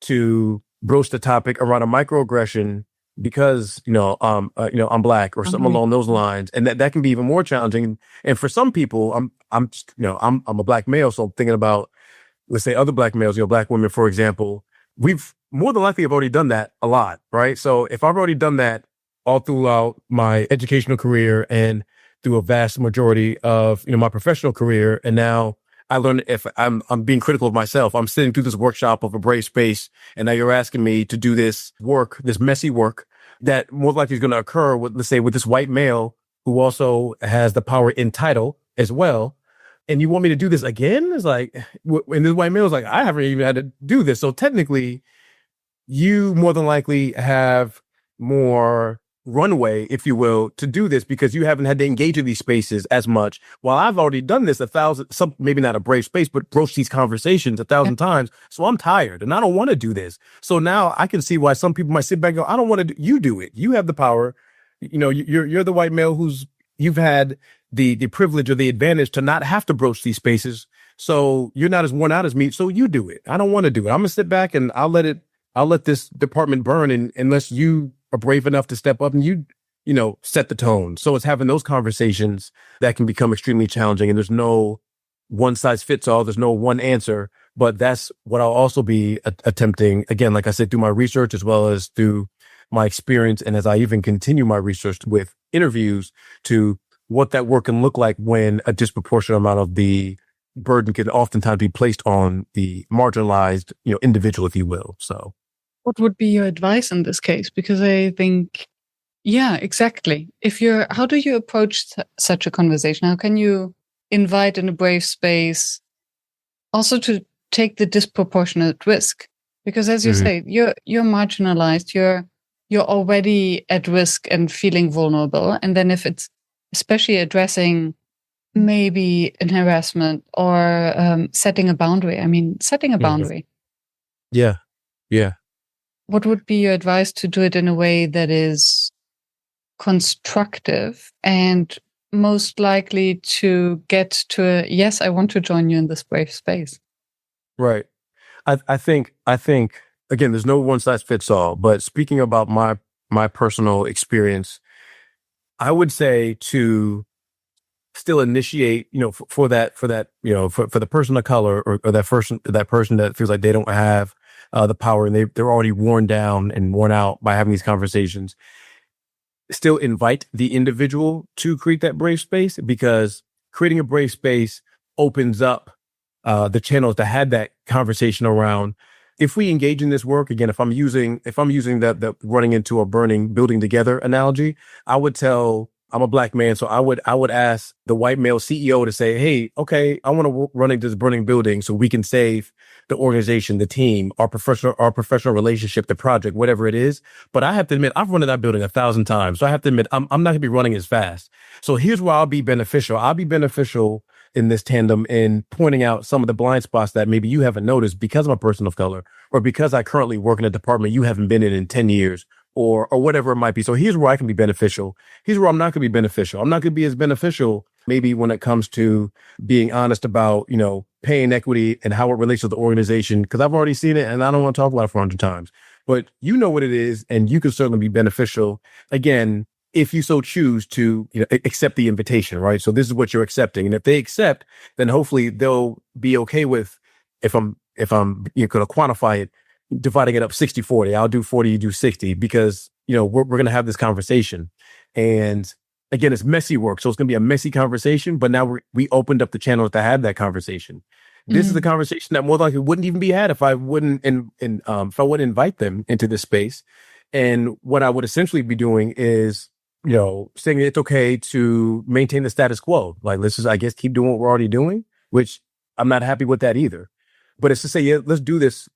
to broach the topic around a microaggression because, I'm Black or something along those lines. And that can be even more challenging. And for some people, I'm a Black male. So I'm thinking about, let's say, other Black males, Black women, for example, we've more than likely have already done that a lot, right? So if I've already done that all throughout my educational career and through a vast majority of, my professional career, and now I learned, if I'm being critical of myself, I'm sitting through this workshop of a brave space, and now you're asking me to do this work, this messy work that more likely is going to occur with, let's say, with this white male who also has the power in title as well. And you want me to do this again? It's like, and this white male is like, I haven't even had to do this. So technically, you more than likely have more runway, if you will, to do this because you haven't had to engage in these spaces as much. While I've already done this maybe not a brave space, but broached these conversations 1,000 times. So I'm tired and I don't want to do this. So now I can see why some people might sit back and go, I don't want to you do it. You have the power. You're the white male you've had the privilege or the advantage to not have to broach these spaces. So you're not as worn out as me. So you do it. I don't want to do it. I'm gonna sit back and I'll let this department burn unless you are brave enough to step up and you set the tone. So it's having those conversations that can become extremely challenging, and there's no one size fits all. There's no one answer, but that's what I'll also be attempting, again, like I said, through my research as well as through my experience and as I even continue my research with interviews to what that work can look like when a disproportionate amount of the burden can oftentimes be placed on the marginalized, individual, if you will. So what would be your advice in this case? Because I think, yeah, exactly. How do you approach such a conversation? How can you invite in a brave space also to take the disproportionate risk? Because as you say, you're marginalized, you're already at risk and feeling vulnerable. And then if it's especially addressing maybe an harassment or setting a boundary. Setting a boundary. Yeah. Yeah. What would be your advice to do it in a way that is constructive and most likely to get to a, yes, I want to join you in this brave space? Right. I think again, there's no one size fits all, but speaking about my personal experience, I would say to still initiate, for the person of color or that person that feels like they don't have the power and they're already worn down and worn out by having these conversations, still invite the individual to create that brave space, because creating a brave space opens up the channels to have that conversation around. If we engage in this work, again, if I'm using the running into a burning building together analogy, I would tell, I'm a Black man, so I would ask the white male CEO to say, hey, okay, I want to run into this burning building so we can save the organization, the team, our professional relationship, the project, whatever it is. But I have to admit, I've run in that building 1,000 times. So I have to admit, I'm not gonna be running as fast. So here's where I'll be beneficial. I'll be beneficial in this tandem in pointing out some of the blind spots that maybe you haven't noticed because I'm a person of color, or because I currently work in a department you haven't been in 10 years, or whatever it might be. So here's where I can be beneficial. Here's where I'm not going to be beneficial. I'm not going to be as beneficial maybe when it comes to being honest about, pay inequity and how it relates to the organization, because I've already seen it and I don't want to talk about it for 100 times. But you know what it is, and you can certainly be beneficial, again, if you so choose to accept the invitation, right? So this is what you're accepting. And if they accept, then hopefully they'll be okay with, if I'm going to quantify it, dividing it up 60-40. I'll do 40, you do 60, because, we're going to have this conversation. And again, it's messy work. So it's going to be a messy conversation, but now we opened up the channels to have that conversation. This is the conversation that more likely wouldn't even be had if I wouldn't, if I wouldn't invite them into this space. And what I would essentially be doing is, saying it's okay to maintain the status quo. Like, let's just, I guess, keep doing what we're already doing, which I'm not happy with that either. But it's to say, yeah, let's do this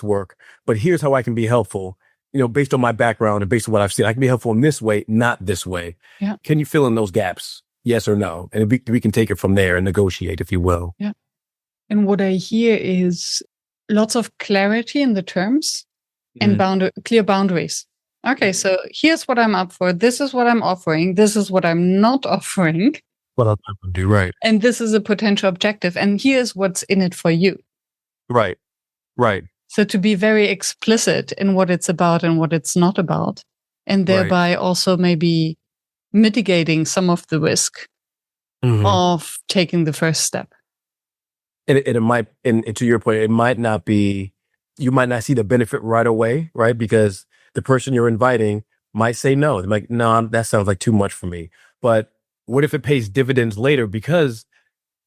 work. But here's how I can be helpful, based on my background and based on what I've seen. I can be helpful in this way, not this way. Yeah. Can you fill in those gaps? Yes or no? And we can take it from there and negotiate, if you will. Yeah. And what I hear is lots of clarity in the terms and clear boundaries. Okay, so here's what I'm up for. This is what I'm offering. This is what I'm not offering. What else I would do, right? And this is a potential objective. And here's what's in it for you. Right. So to be very explicit in what it's about and what it's not about, and thereby also maybe mitigating some of the risk of taking the first step. And it might, and to your point, it might not be, you might not see the benefit right away, right? Because the person you're inviting might say no. They're like, no, that sounds like too much for me. But what if it pays dividends later? Because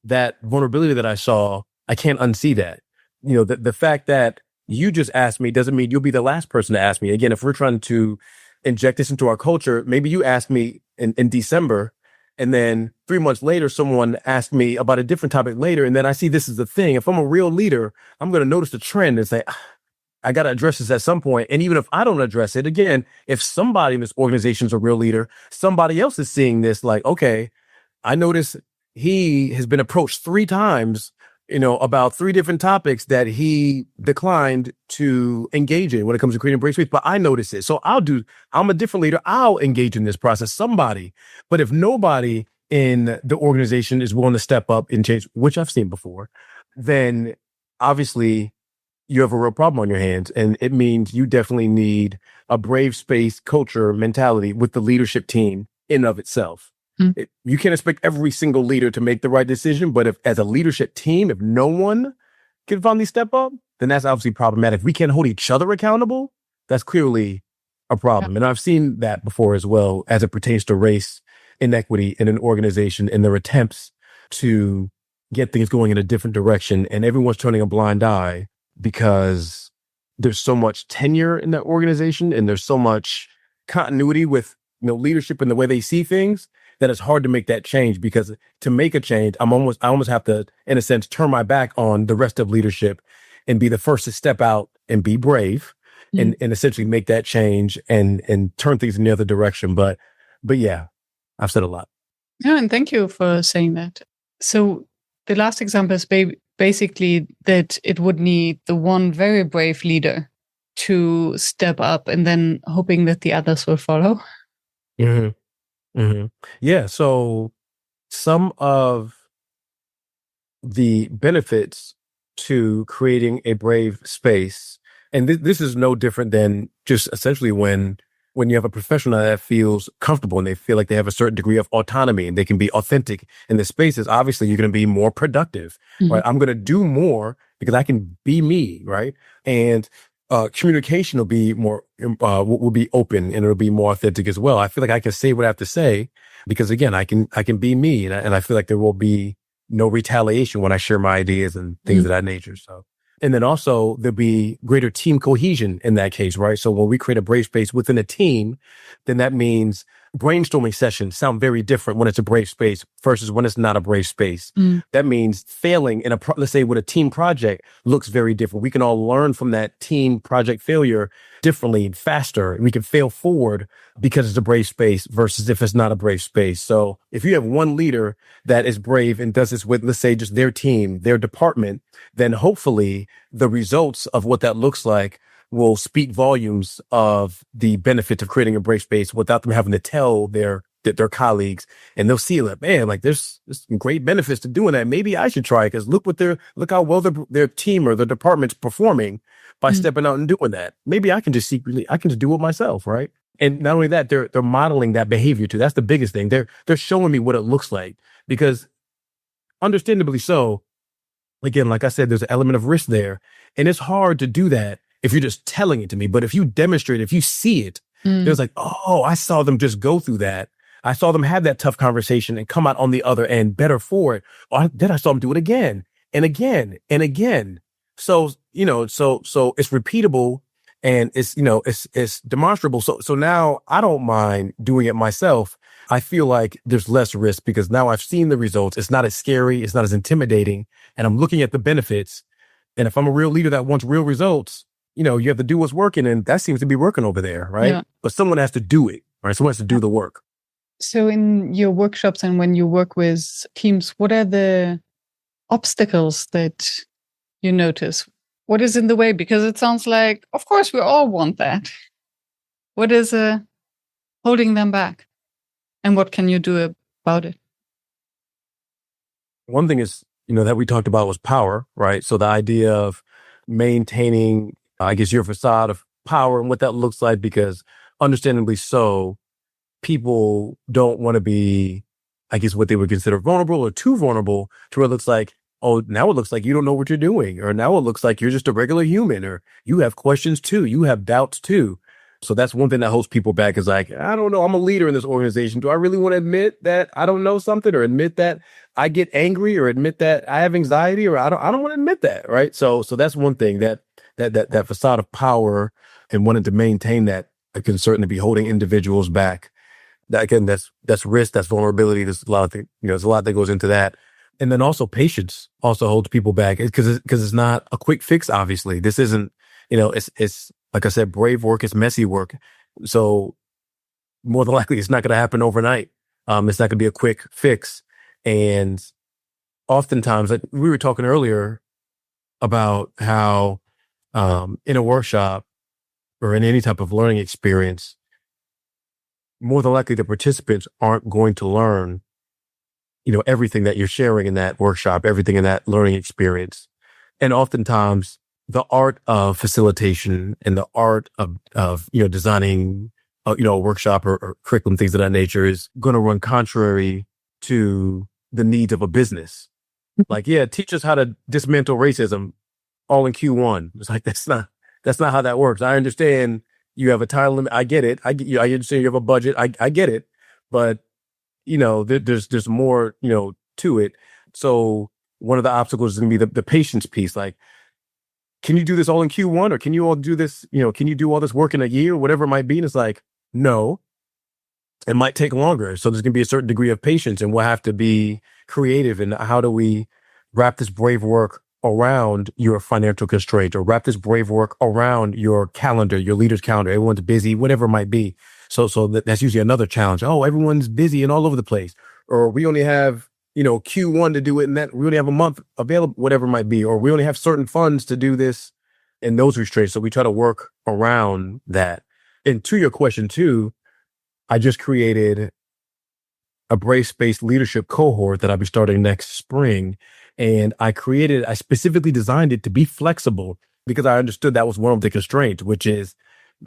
that vulnerability that I saw, I can't unsee that. The fact that you just asked me doesn't mean you'll be the last person to ask me. Again, if we're trying to inject this into our culture, maybe you asked me in December, and then 3 months later, someone asked me about a different topic later. And then I see this is the thing. If I'm a real leader, I'm going to notice the trend and say, I got to address this at some point. And even if I don't address it, again, if somebody in this organization is a real leader, somebody else is seeing this like, okay, I notice he has been approached 3 times, about 3 different topics that he declined to engage in when it comes to creating brave space. But I notice it. So I'm a different leader. I'll engage in this process, somebody. But if nobody in the organization is willing to step up and change, which I've seen before, then obviously you have a real problem on your hands. And it means you definitely need a brave space culture mentality with the leadership team in and of itself. You can't expect every single leader to make the right decision, but if as a leadership team, if no one can finally step up, then that's obviously problematic. If we can't hold each other accountable, that's clearly a a problem. And I've seen that before as well as it pertains to race inequity in an organization and their attempts to get things going in a different direction. And everyone's turning a blind eye because there's so much tenure in that organization and there's so much continuity with leadership and the way they see things that it's hard to make that change, because to make a change, I almost have to, in a sense, turn my back on the rest of leadership and be the first to step out and be brave and essentially make that change and turn things in the other direction. But yeah, I've said a lot. Yeah, and thank you for saying that. So the last example is basically that it would need the one very brave leader to step up and then hoping that the others will follow. Mm-hmm. Mm-hmm. Yeah. So some of the benefits to creating a brave space, and this is no different than just essentially when you have a professional that feels comfortable and they feel like they have a certain degree of autonomy and they can be authentic in the spaces, obviously you're going to be more productive, right? I'm going to do more because I can be me, right? And communication will be more, will be open and it'll be more authentic as well. I feel like I can say what I have to say because again, I can be me, and I feel like there will be no retaliation when I share my ideas and things of that nature. So, and then also there'll be greater team cohesion in that case, right? So when we create a brave space within a team, then that means brainstorming sessions sound very different when it's a brave space versus when it's not a brave space. That means failing in let's say with a team project looks very different. We can all learn from that team project failure differently and faster. We can fail forward because it's a brave space versus if it's not a brave space. So if you have one leader that is brave and does this with, let's say, just their team, their department, then hopefully the results of what that looks like will speak volumes of the benefit of creating a brave space without them having to tell their colleagues, and they'll see like, man, like there's some great benefits to doing that. Maybe I should try it because look how well their team or the department's performing by stepping out and doing that. Maybe I can just do it myself, right? And not only that, they're modeling that behavior too. That's the biggest thing. They're showing me what it looks like, because understandably so, again, like I said, there's an element of risk there, and it's hard to do that if you're just telling it to me. But if you demonstrate, if you see it, there's like, oh, I saw them just go through that. I saw them have that tough conversation and come out on the other end better for it. Or then I saw them do it again and again and again. So, so it's repeatable and it's demonstrable. So now I don't mind doing it myself. I feel like there's less risk because now I've seen the results. It's not as scary. It's not as intimidating. And I'm looking at the benefits. And if I'm a real leader that wants real results, you have to do what's working, and that seems to be working over there, right? Yeah. But someone has to do it, right? Someone has to do the work. So in your workshops and when you work with teams, what are the obstacles that you notice? What is in the way? Because it sounds like, of course, we all want that. What is holding them back? And what can you do about it? One thing is, that we talked about was power, right? So the idea of maintaining, I guess, your facade of power and what that looks like, because understandably so, people don't want to be, I guess, what they would consider vulnerable or too vulnerable to where it looks like, oh, now it looks like you don't know what you're doing, or now it looks like you're just a regular human, or you have questions too, you have doubts too. So that's one thing that holds people back, is like, I don't know, I'm a leader in this organization. Do I really want to admit that I don't know something, or admit that I get angry, or admit that I have anxiety, or I don't want to admit that, right? So that's one thing, that facade of power and wanting to maintain that can certainly be holding individuals back. That, again, that's risk, that's vulnerability. There's a lot of things, there's a lot that goes into that. And then also patience also holds people back, because it's not a quick fix. Obviously, this isn't, it's like I said, brave work is messy work. So more than likely, it's not going to happen overnight. It's not going to be a quick fix. And oftentimes, like we were talking earlier about how in a workshop or in any type of learning experience, more than likely the participants aren't going to learn, everything that you're sharing in that workshop, everything in that learning experience. And oftentimes the art of facilitation and the art of designing, a workshop or curriculum, things of that nature, is going to run contrary to the needs of a business. Like, yeah, teach us how to dismantle racism all in Q1. It's like, that's not how that works. I understand You have a time limit. I get it. I understand you have a budget. I get it. But, there's more, to it. So one of the obstacles is going to be the patience piece. Like, can you do this all in Q1, or can you all do this, can you do all this work in a year, whatever it might be? And it's like, no, it might take longer. So there's going to be a certain degree of patience, and we'll have to be creative. And how do we wrap this brave work around your financial constraint, or wrap this brave work around your calendar, your leader's calendar? Everyone's busy, whatever it might be. So that's usually another challenge. Oh, everyone's busy and all over the place, or we only have, Q1 to do it, and that we only have a month available, whatever it might be, or we only have certain funds to do this and those restraints. So we try to work around that. And to your question too, I just created a Brave Space leadership cohort that I'll be starting next spring. And I specifically designed it to be flexible, because I understood that was one of the constraints, which is,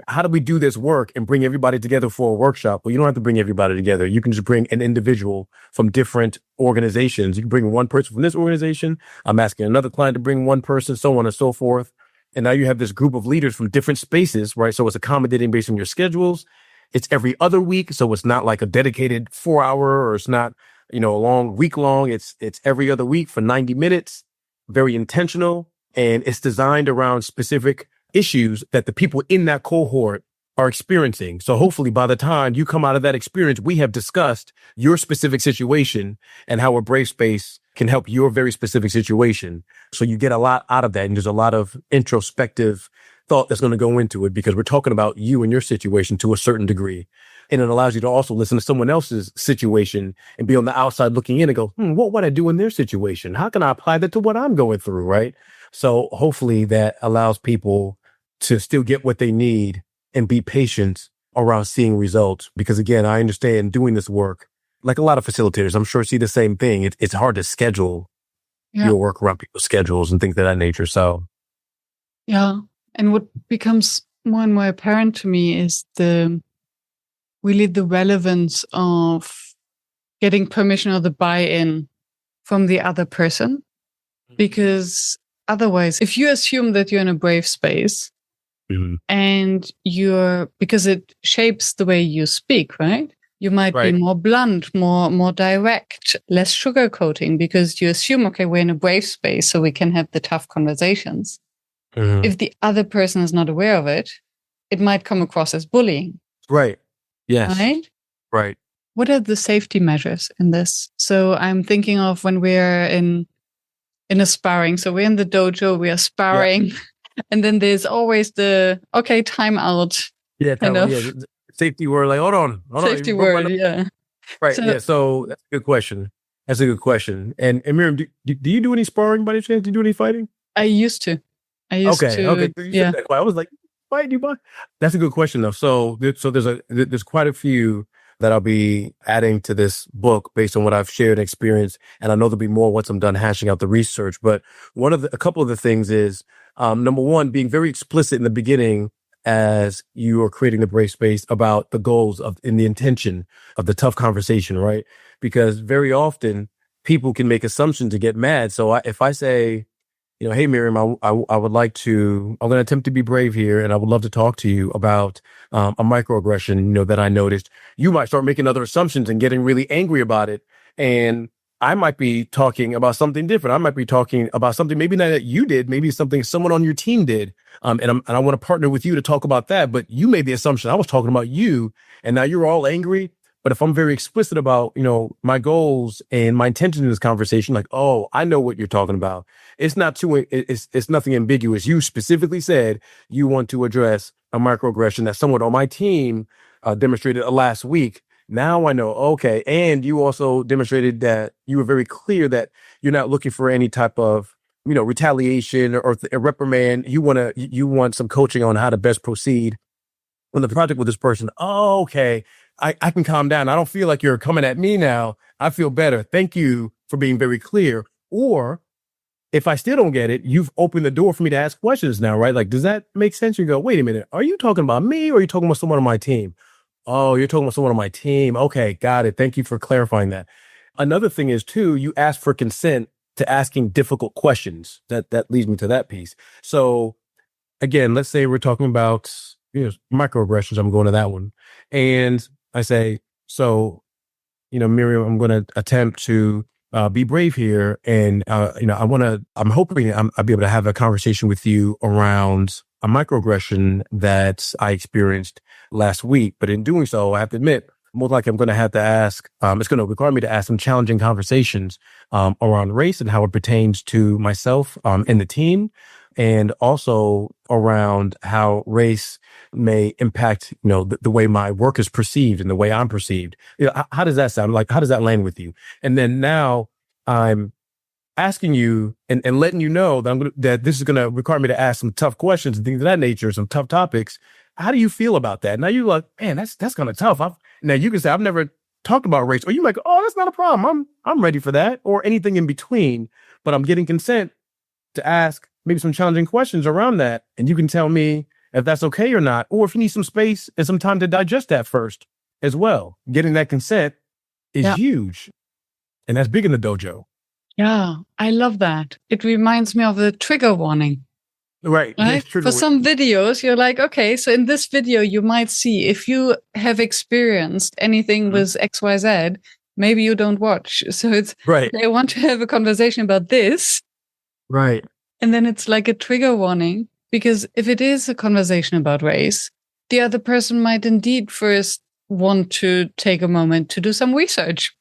how do we do this work and bring everybody together for a workshop? Well, you don't have to bring everybody together. You can just bring an individual from different organizations. You can bring one person from this organization. I'm asking another client to bring one person, so on and so forth. And now you have this group of leaders from different spaces, right? So it's accommodating based on your schedules. It's every other week. So it's not like a dedicated 4-hour, or it's not, a long week long. It's every other week for 90 minutes, very intentional. And it's designed around specific issues that the people in that cohort are experiencing. So hopefully by the time you come out of that experience, we have discussed your specific situation and how a Brave Space can help your very specific situation. So you get a lot out of that. And there's a lot of introspective thought that's going to go into it, because we're talking about you and your situation to a certain degree. And it allows you to also listen to someone else's situation and be on the outside looking in and go, what would I do in their situation? How can I apply that to what I'm going through? Right. So hopefully that allows people to still get what they need and be patient around seeing results. Because again, I understand doing this work, like a lot of facilitators, I'm sure see the same thing. It's hard to schedule your work around people's schedules and things of that nature. So. Yeah. And what becomes more and more apparent to me is really the relevance of getting permission or the buy-in from the other person. Because otherwise, if you assume that you're in a brave space, and because it shapes the way you speak, right? You might be more blunt, more direct, less sugarcoating, because you assume, okay, we're in a brave space, so we can have the tough conversations. If the other person is not aware of it, it might come across as bullying. Right. Yes. Right? Right. What are the safety measures in this? So I'm thinking of when we're in a sparring. So we're in the dojo, we are sparring. Yeah. And then there's always time out. Yeah, safety word, like, hold on. Safety word, yeah. Right, so that's a good question. And Miriam, do you do any sparring by any chance? Do you do any fighting? I used to. Okay. I was like, fight you, bud. That's a good question, though. So there's quite a few that I'll be adding to this book based on what I've shared and experienced. And I know there'll be more once I'm done hashing out the research. But a couple of the things is, number one, being very explicit in the beginning as you are creating the Brave Space about the goals and the intention of the tough conversation, right? Because very often people can make assumptions and get mad. So if I say, hey, Miriam, I'm going to attempt to be brave here, and I would love to talk to you about a microaggression, that I noticed. You might start making other assumptions and getting really angry about it. And I might be talking about something different. I might be talking about something maybe not that you did, maybe something someone on your team did. And I want to partner with you to talk about that. But you made the assumption I was talking about you, and now you're all angry. But if I'm very explicit about, my goals and my intention in this conversation, like, oh, I know what you're talking about. It's nothing ambiguous. You specifically said you want to address a microaggression that someone on my team demonstrated last week. Now I know, okay. And you also demonstrated that you were very clear that you're not looking for any type of, retaliation or a reprimand. You want some coaching on how to best proceed on the project with this person. Oh, okay. I can calm down. I don't feel like you're coming at me now. I feel better. Thank you for being very clear. Or if I still don't get it, you've opened the door for me to ask questions now, right? Like, does that make sense? You go, wait a minute. Are you talking about me, or are you talking about someone on my team? Oh, you're talking about someone on my team. Okay, got it. Thank you for clarifying that. Another thing is too, you ask for consent to asking difficult questions. That leads me to that piece. So again, let's say we're talking about microaggressions. I'm going to that one. And I say, so, Miriam, I'm going to attempt to be brave here. And, I'm hoping I'll be able to have a conversation with you around a microaggression that I experienced last week. But in doing so, I have to admit, more likely I'm going to have to ask, it's going to require me to ask some challenging conversations around race and how it pertains to myself and the team, and also around how race may impact, the way my work is perceived and the way I'm perceived. How does that sound? Like, how does that land with you? And then now I'm asking you and letting you know that this is going to require me to ask some tough questions and things of that nature, some tough topics. How do you feel about that? Now you're like, man, that's kind of tough. Now you can say, I've never talked about race, or you like, oh, that's not a problem. I'm ready for that, or anything in between. But I'm getting consent to ask maybe some challenging questions around that, and you can tell me if that's okay or not, or if you need some space and some time to digest that first as well. Getting that consent is huge, and that's big in the dojo. Yeah, I love that. It reminds me of a trigger warning. Right. For some videos, you're like, okay, so in this video, you might see if you have experienced anything with XYZ, maybe you don't watch. So it's right. They want to have a conversation about this. Right. And then it's like a trigger warning, because if it is a conversation about race, the other person might indeed first want to take a moment to do some research,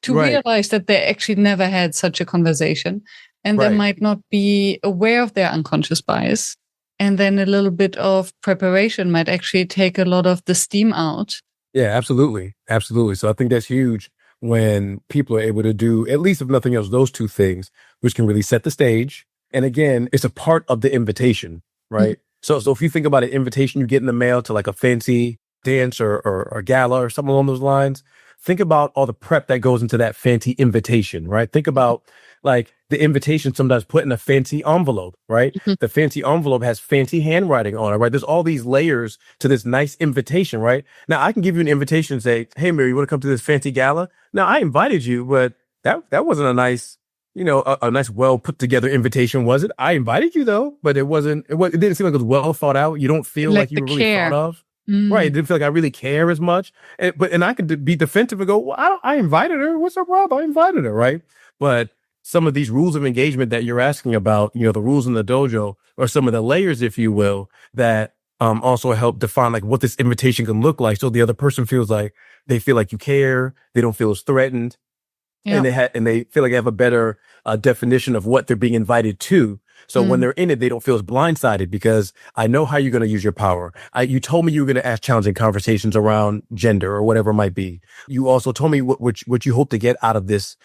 to realize that they actually never had such a conversation. And they might not be aware of their unconscious bias. And then a little bit of preparation might actually take a lot of the steam out. Yeah, absolutely. Absolutely. So I think that's huge when people are able to do, at least if nothing else, those two things, which can really set the stage. And again, it's a part of the invitation, right? So if you think about an invitation you get in the mail to like a fancy dance or gala or something along those lines, think about all the prep that goes into that fancy invitation, right? Think about like the invitation sometimes put in a fancy envelope, right? The fancy envelope has fancy handwriting on it, right? There's all these layers to this nice invitation, right? Now I can give you an invitation and say, hey, Mary, you want to come to this fancy gala? Now I invited you, but that wasn't a nice, a nice, well put together invitation, was it? I invited you though, but it didn't seem like it was well thought out. You don't feel like you were really thought of. Right. It didn't feel like I really care as much. And I could be defensive and go, well, I invited her. What's the problem? I invited her. Right. But some of these rules of engagement that you're asking about, the rules in the dojo, or some of the layers, if you will, that also help define like what this invitation can look like. So the other person feels like they feel like you care. They don't feel as threatened. Yeah. And they feel like they have a better definition of what they're being invited to. So when they're in it, they don't feel as blindsided, because I know how you're going to use your power. You told me you were going to ask challenging conversations around gender or whatever it might be. You also told me what you hope to get out of this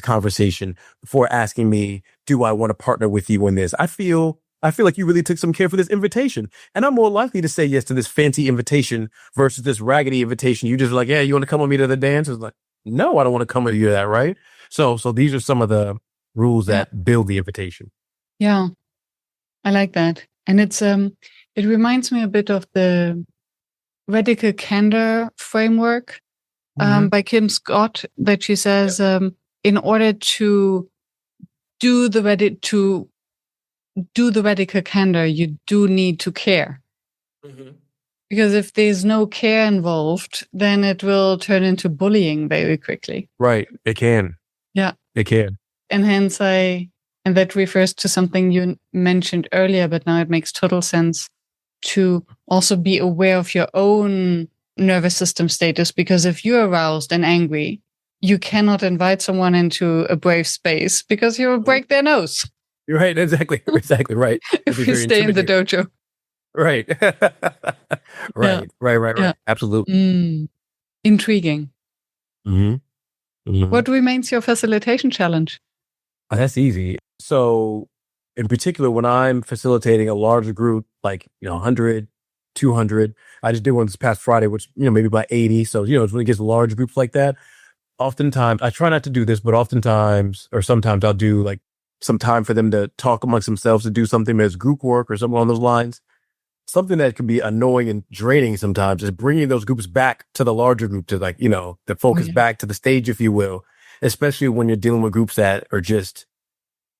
conversation before asking me, do I want to partner with you in this? I feel like you really took some care for this invitation, and I'm more likely to say yes to this fancy invitation versus this raggedy invitation. You just like, yeah, you want to come with me to the dance? It's like, no, I don't want to come with you to that. Right. So these are some of the rules that build the invitation. Yeah, I like that. And it reminds me a bit of the radical candor framework by Kim Scott, that she says, in order to do the radical candor, you do need to care. Because if there's no care involved, then it will turn into bullying very quickly. Right. It can. Yeah. It can. And hence and that refers to something you mentioned earlier, but now it makes total sense to also be aware of your own nervous system status, because if you're aroused and angry, you cannot invite someone into a brave space because you'll break their nose. You're right. Exactly right. If you stay in the dojo. Right. Right. Yeah. Absolutely. Intriguing. What remains your facilitation challenge? Oh, that's easy. So in particular, when I'm facilitating a larger group, like, 100, 200, I just did one this past Friday, which, maybe about 80. So, it's when it gets large groups like that. Oftentimes, I try not to do this, but oftentimes, or sometimes I'll do like some time for them to talk amongst themselves, to do something as group work or something along those lines. Something that can be annoying and draining sometimes is bringing those groups back to the larger group, to like, the focus back to the stage, if you will, especially when you're dealing with groups that are just,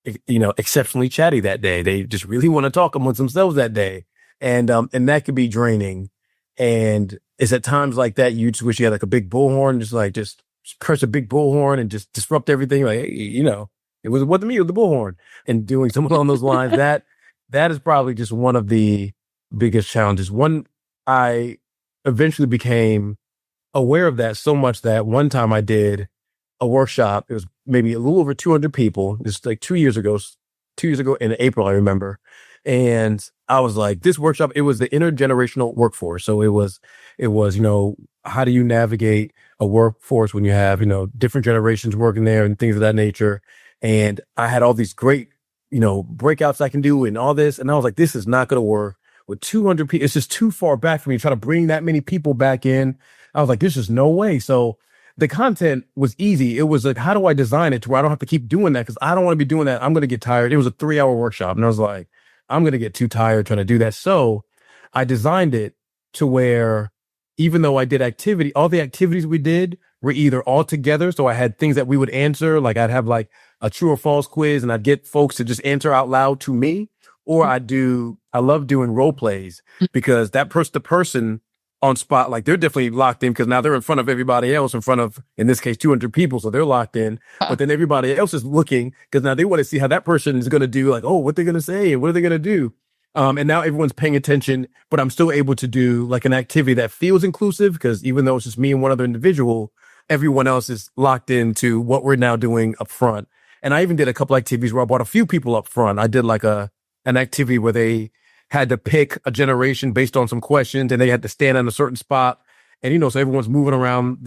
exceptionally chatty that day. They just really want to talk amongst themselves that day. And that could be draining. And it's at times like that, you just wish you had like a big bullhorn, just crush a big bullhorn and just disrupt everything. Like, hey, it wasn't me, it was the bullhorn. And doing something along those lines, that is probably just one of the biggest challenges. I eventually became aware of that so much that one time I did a workshop. It was maybe a little over 200 people. It's like 2 years ago in April, I remember. And I was like, this workshop, it was the intergenerational workforce. So it was, how do you navigate a workforce when you have, different generations working there and things of that nature. And I had all these great, breakouts I can do and all this. And I was like, this is not going to work with 200 people. It's just too far back for me to try to bring that many people back in. I was like, there's just no way. So the content was easy. It was like, how do I design it to where I don't have to keep doing that? Because I don't want to be doing that. I'm going to get tired. It was a 3-hour workshop. And I was like, I'm going to get too tired trying to do that. So I designed it to where even though I did all the activities we did were either all together. So I had things that we would answer, like I'd have like a true or false quiz and I'd get folks to just answer out loud to me. Or I love doing role plays because that the person on spot, like they're definitely locked in because now they're in front of everybody else, in front of, in this case, 200 people. So they're locked in, but then everybody else is looking because now they want to see how that person is going to do, like, oh, what they're going to say and what are they going to do? And now everyone's paying attention, but I'm still able to do like an activity that feels inclusive because even though it's just me and one other individual, everyone else is locked into what we're now doing up front. And I even did a couple activities where I brought a few people up front. I did like an activity where they had to pick a generation based on some questions and they had to stand in a certain spot. And, so everyone's moving around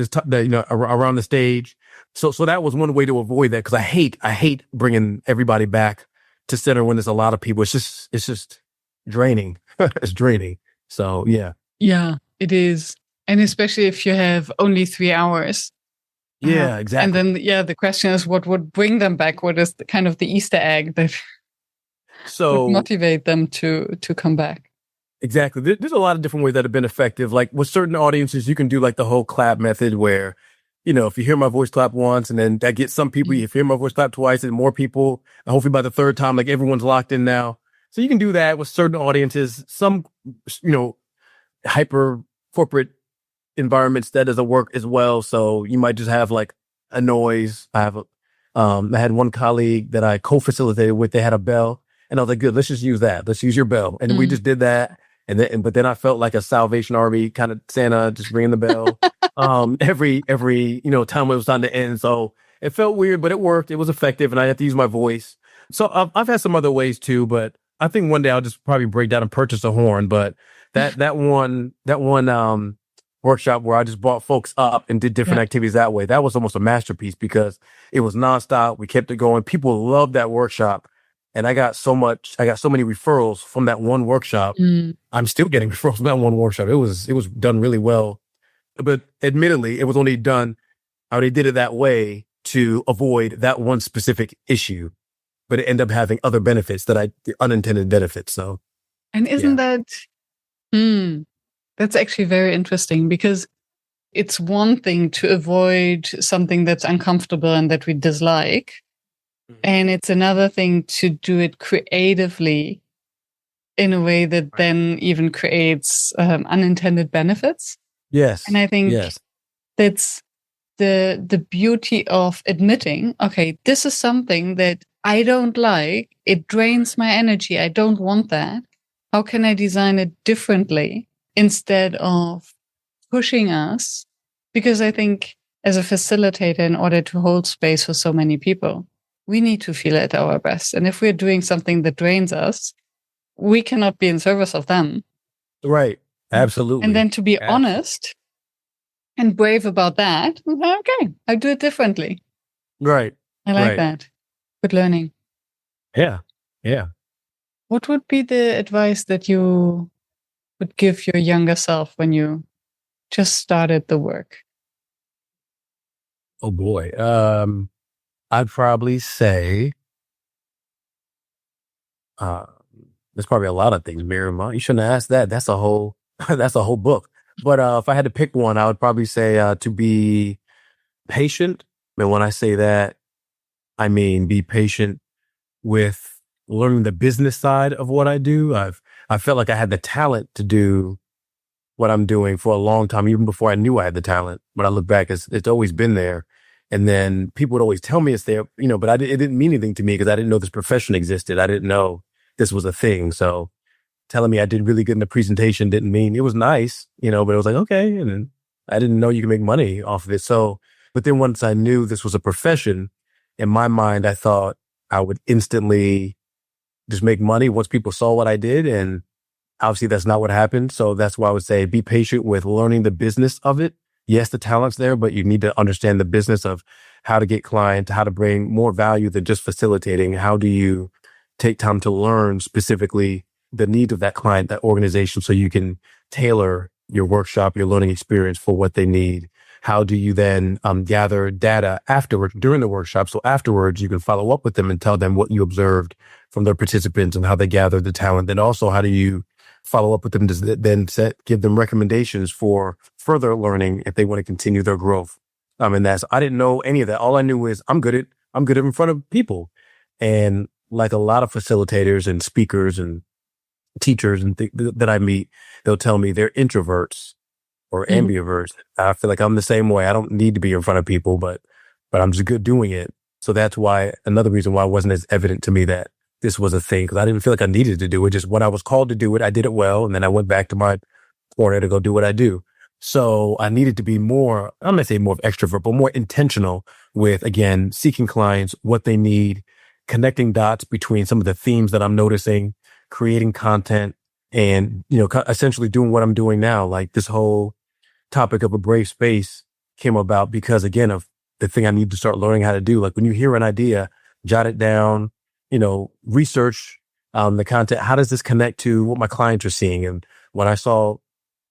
around the stage. So that was one way to avoid that. Cause I hate bringing everybody back to center when there's a lot of people. It's just draining. It's draining. So yeah. Yeah, it is. And especially if you have only 3 hours. Yeah, exactly. And then, the question is what would bring them back? What is the kind of the Easter egg that would motivate them to come back? Exactly. There's a lot of different ways that have been effective. Like with certain audiences, you can do like the whole clap method where, if you hear my voice clap once and then that gets some people, if you hear my voice clap twice and more people, and hopefully by the third time, like everyone's locked in now. So you can do that with certain audiences. Some, hyper corporate environments that doesn't work as well. So you might just have like a noise. I had one colleague that I co-facilitated with, they had a bell. And I was like, good, let's just use that. Let's use your bell. And we just did that. But then I felt like a Salvation Army kind of Santa just ringing the bell, every, time it was time to end. So it felt weird, but it worked. It was effective and I had to use my voice. So I've had some other ways too, but I think one day I'll just probably break down and purchase a horn. But that one workshop where I just brought folks up and did different activities that way, that was almost a masterpiece because it was nonstop. We kept it going. People loved that workshop. And I got so many referrals from that one workshop. I'm still getting referrals from that one workshop. It was done really well. But admittedly, it was only done, I already did it that way to avoid that one specific issue. But it ended up having other benefits unintended benefits. So. And isn't that's actually very interesting because it's one thing to avoid something that's uncomfortable and that we dislike. And it's another thing to do it creatively in a way that then even creates unintended benefits. Yes. And I think that's the beauty of admitting, okay, this is something that I don't like. It drains my energy. I don't want that. How can I design it differently instead of pushing us? Because I think as a facilitator, in order to hold space for so many people, we need to feel at our best. And if we're doing something that drains us, we cannot be in service of them. Right. Absolutely. And then to be honest and brave about that, okay, I do it differently. Right. I like that. Good learning. Yeah. Yeah. What would be the advice that you would give your younger self when you just started the work? Oh boy. I'd probably say, there's probably a lot of things, Miriam. You shouldn't have asked that. That's a whole book. But if I had to pick one, I would probably say to be patient. And when I say that, I mean be patient with learning the business side of what I do. I've I felt like I had the talent to do what I'm doing for a long time, even before I knew I had the talent. When I look back, it's always been there. And then people would always tell me it's there, but it didn't mean anything to me because I didn't know this profession existed. I didn't know this was a thing. So telling me I did really good in the presentation didn't mean it was nice, but it was like, okay. And then I didn't know you could make money off of it. So, but then once I knew this was a profession, in my mind, I thought I would instantly just make money once people saw what I did. And obviously that's not what happened. So that's why I would say be patient with learning the business of it. Yes, the talent's there, but you need to understand the business of how to get clients, how to bring more value than just facilitating. How do you take time to learn specifically the need of that client, that organization, so you can tailor your workshop, your learning experience for what they need? How do you then gather data afterwards during the workshop? So afterwards, you can follow up with them and tell them what you observed from their participants and how they gathered the talent. Then also, how do you follow up with them to then give them recommendations for further learning if they want to continue their growth? And I didn't know any of that. All I knew is I'm good at in front of people. And like a lot of facilitators and speakers and teachers and that I meet, they'll tell me they're introverts or ambiverts. I feel like I'm the same way. I don't need to be in front of people, but I'm just good doing it. So that's why another reason why it wasn't as evident to me that this was a thing, because I didn't feel like I needed to do it. Just when I was called to do it, I did it well. And then I went back to my corner to go do what I do. So I needed to be more, I'm going to say more of extrovert, but more intentional with, again, seeking clients, what they need, connecting dots between some of the themes that I'm noticing, creating content, and, essentially doing what I'm doing now. Like this whole topic of a brave space came about because, again, of the thing I need to start learning how to do. Like when you hear an idea, jot it down, research the content. How does this connect to what my clients are seeing? And when I saw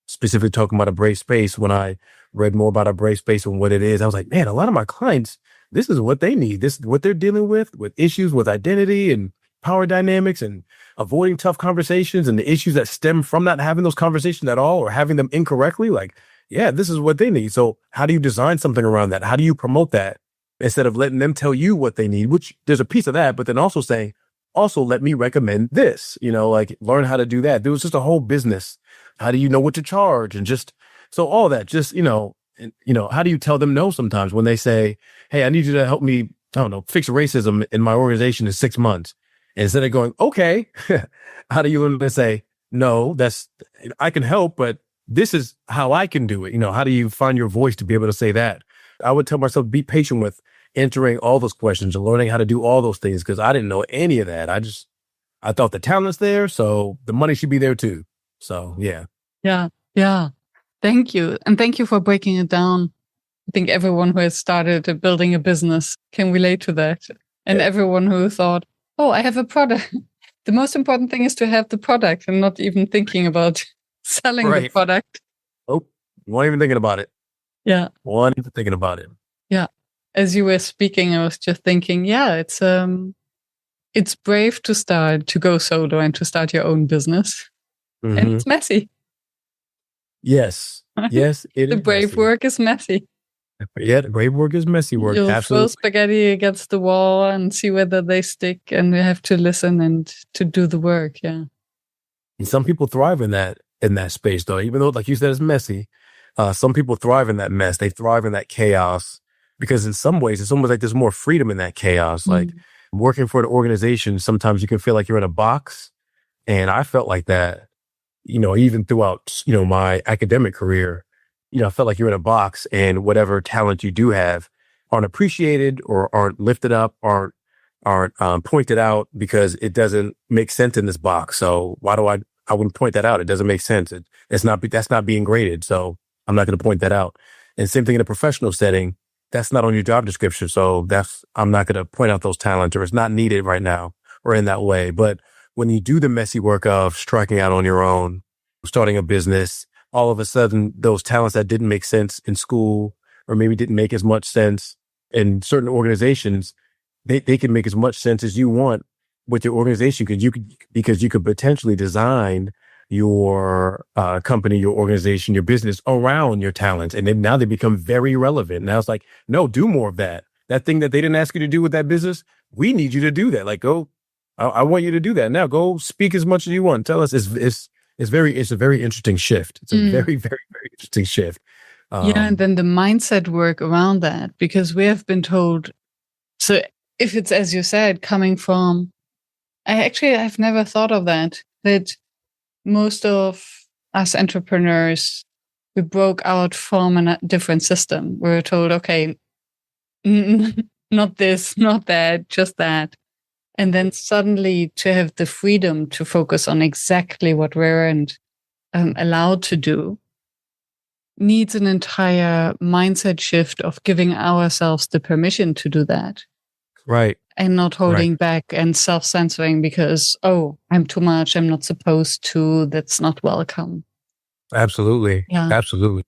specifically talking about a brave space, when I read more about a brave space and what it is, I was like, man, a lot of my clients, this is what they need. This is what they're dealing with issues with identity and power dynamics and avoiding tough conversations and the issues that stem from not having those conversations at all or having them incorrectly. Like, yeah, this is what they need. So how do you design something around that? How do you promote that instead of letting them tell you what they need, which there's a piece of that, but then also saying, also let me recommend this, like learn how to do that. There was just a whole business. How do you know what to charge? And just, so all that, just, how do you tell them no sometimes when they say, hey, I need you to help me, I don't know, fix racism in my organization in 6 months. And instead of going, okay, how do you learn to say, no, I can help, but this is how I can do it. How do you find your voice to be able to say that? I would tell myself, be patient with answering all those questions and learning how to do all those things, because I didn't know any of that. I thought the talent's there, so the money should be there too. So, yeah. Yeah. Thank you. And thank you for breaking it down. I think everyone who has started building a business can relate to that. And everyone who thought, oh, I have a product. The most important thing is to have the product and not even thinking about selling the product. Oh, you weren't even thinking about it. Yeah. Weren't even thinking about it. Yeah. As you were speaking, I was just thinking, it's brave to go solo and to start your own business. Mm-hmm. And it's messy. Yes. Yes, it is. The brave work is messy. Yeah, the brave work is messy work. You'll Absolutely. throw spaghetti against the wall and see whether they stick, and you have to listen and to do the work. Yeah. And some people thrive in that space, though. Even though, like you said, it's messy. Some people thrive in that mess. They thrive in that chaos because in some ways, it's almost like there's more freedom in that chaos. Like working for an organization, sometimes you can feel like you're in a box. And I felt like that, even throughout, my academic career. I felt like you're in a box and whatever talent you do have aren't appreciated or aren't lifted up, aren't pointed out because it doesn't make sense in this box. So why do I wouldn't point that out? It doesn't make sense. That's not being graded. So I'm not going to point that out. And same thing in a professional setting. That's not on your job description. So I'm not going to point out those talents, or it's not needed right now or in that way. But when you do the messy work of striking out on your own, starting a business, all of a sudden those talents that didn't make sense in school or maybe didn't make as much sense in certain organizations, they can make as much sense as you want with your organization because you could potentially design your company, your organization, your business around your talents. And then now they become very relevant. Now it's like, no, do more of that. That thing that they didn't ask you to do with that business, we need you to do that. Like, go I want you to do that now. Go speak as much as you want. Tell us. It's a very interesting shift. It's a very, very, very interesting shift. And then the mindset work around that, because we have been told. So if it's, as you said, coming from, I've never thought of that most of us entrepreneurs, we broke out from a different system. We were told, okay, not this, not that, just that. And then suddenly to have the freedom to focus on exactly what we're allowed to do needs an entire mindset shift of giving ourselves the permission to do that. Right. And not holding back and self-censoring because, I'm too much, I'm not supposed to, that's not welcome. Absolutely. Yeah. Absolutely.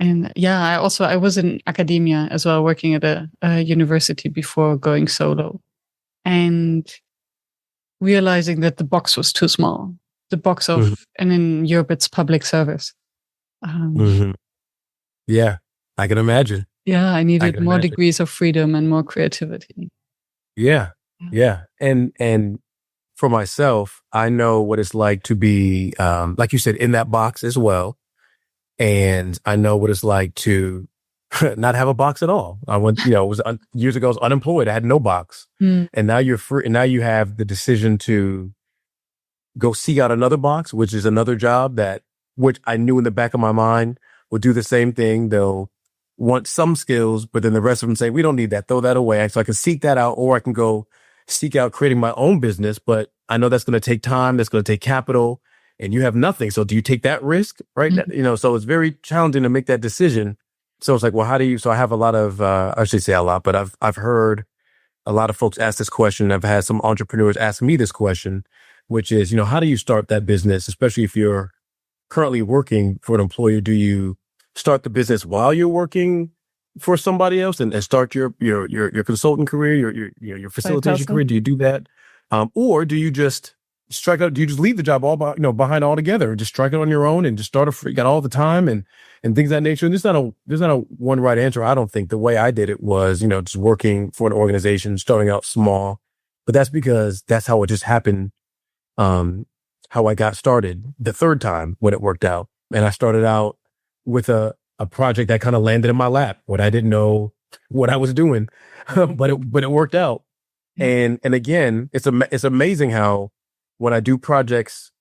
And I was in academia as well, working at a university before going solo. And realizing that the box was too small. The box of, and in Europe, it's public service. Yeah, I can imagine. Yeah, I needed more degrees of freedom and more creativity. Yeah. And for myself, I know what it's like to be, like you said, in that box as well. And I know what it's like to not have a box at all. I went, years ago, I was unemployed. I had no box. And now you're free. And now you have the decision to go seek out another box, which is another job which I knew in the back of my mind would do the same thing. They'll want some skills, but then the rest of them say, we don't need that. Throw that away. So I can seek that out, or I can go seek out creating my own business. But I know that's going to take time. That's going to take capital, and you have nothing. So do you take that risk? Right. So it's very challenging to make that decision. So it's like, well, how do you, so I have a lot of, I should say a lot, but I've heard a lot of folks ask this question. I've had some entrepreneurs ask me this question, which is, how do you start that business? Especially if you're currently working for an employer, do you start the business while you're working for somebody else and start your consulting career, your facilitation career? Do you do that? Or do you just strike out? Do you just leave the job all behind altogether and just strike it on your own and just start got all the time and things of that nature? And there's not a one right answer. I don't think. The way I did it was, just working for an organization, starting out small, but that's because that's how it just happened. How I got started the third time when it worked out. And I started out with a project that kind of landed in my lap, what I didn't know what I was doing, but it worked out. And again, it's amazing how when I do projects,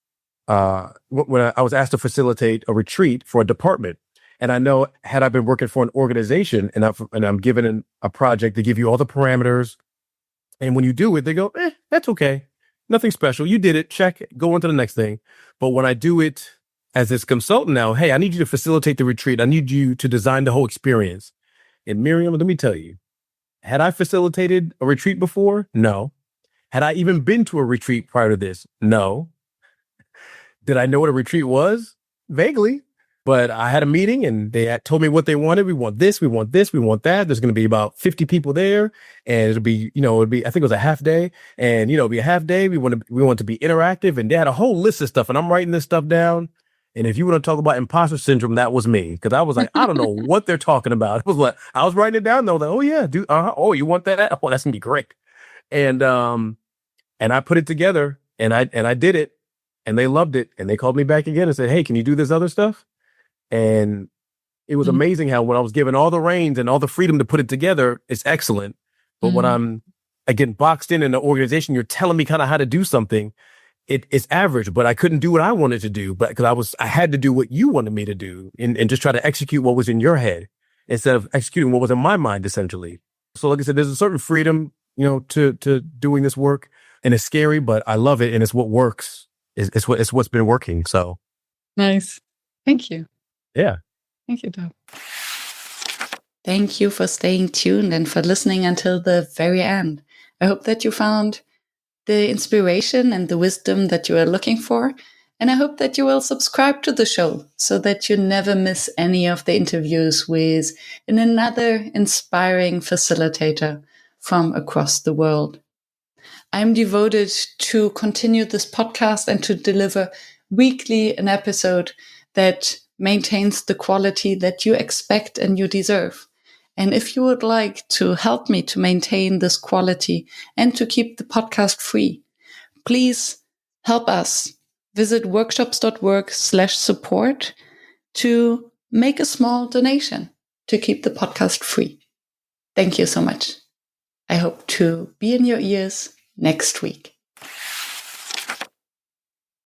when I was asked to facilitate a retreat for a department, and I know had I been working for an organization and I'm given a project, they give you all the parameters. And when you do it, they go, that's okay. Nothing special. You did it. Check. Go on to the next thing. But when I do it as this consultant now, hey, I need you to facilitate the retreat. I need you to design the whole experience. And Miriam, let me tell you, had I facilitated a retreat before? No. Had I even been to a retreat prior to this? No. Did I know what a retreat was? Vaguely. But I had a meeting and they had told me what they wanted. We want this, we want this, we want that. There's going to be about 50 people there. And it'll be, I think it was a half day. And, it'll be a half day. We want to be interactive. And they had a whole list of stuff. And I'm writing this stuff down. And if you want to talk about imposter syndrome, that was me. Because I was like, I don't know what they're talking about. It was like, I was writing it down though. Like, oh yeah, dude. Oh, you want that? Oh, that's going to be great. And I put it together and I did it and they loved it. And they called me back again and said, hey, can you do this other stuff? And it was amazing how when I was given all the reins and all the freedom to put it together, it's excellent. But when I'm again boxed in an organization, you're telling me kind of how to do something. It's average, but I couldn't do what I wanted to do, but because I had to do what you wanted me to do and just try to execute what was in your head instead of executing what was in my mind, essentially. So like I said, there's a certain freedom, to doing this work, and it's scary, but I love it. And it's what works. It's what's been working. So nice. Thank you. Yeah. Thank you, Dauv. Thank you for staying tuned and for listening until the very end. I hope that you found the inspiration and the wisdom that you are looking for. And I hope that you will subscribe to the show so that you never miss any of the interviews with another inspiring facilitator from across the world. I'm devoted to continue this podcast and to deliver weekly an episode that maintains the quality that you expect and you deserve. And if you would like to help me to maintain this quality and to keep the podcast free, please help us. Visit workshops.work/support to make a small donation to keep the podcast free. Thank you so much. I hope to be in your ears next week.